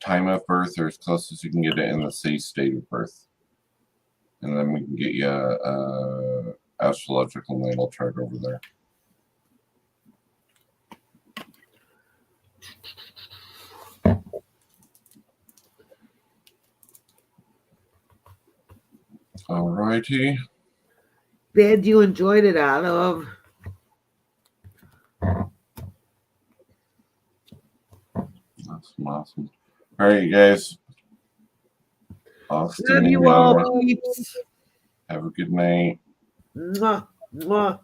time of birth, or as close as you can get it in the safe date of birth. And then we can get you a astrological natal chart over there. Alrighty. Glad you enjoyed it, Olive. That's awesome. All right, you guys. Austin Love and you all, Yana, peeps. have a good night. Mwah, mwah.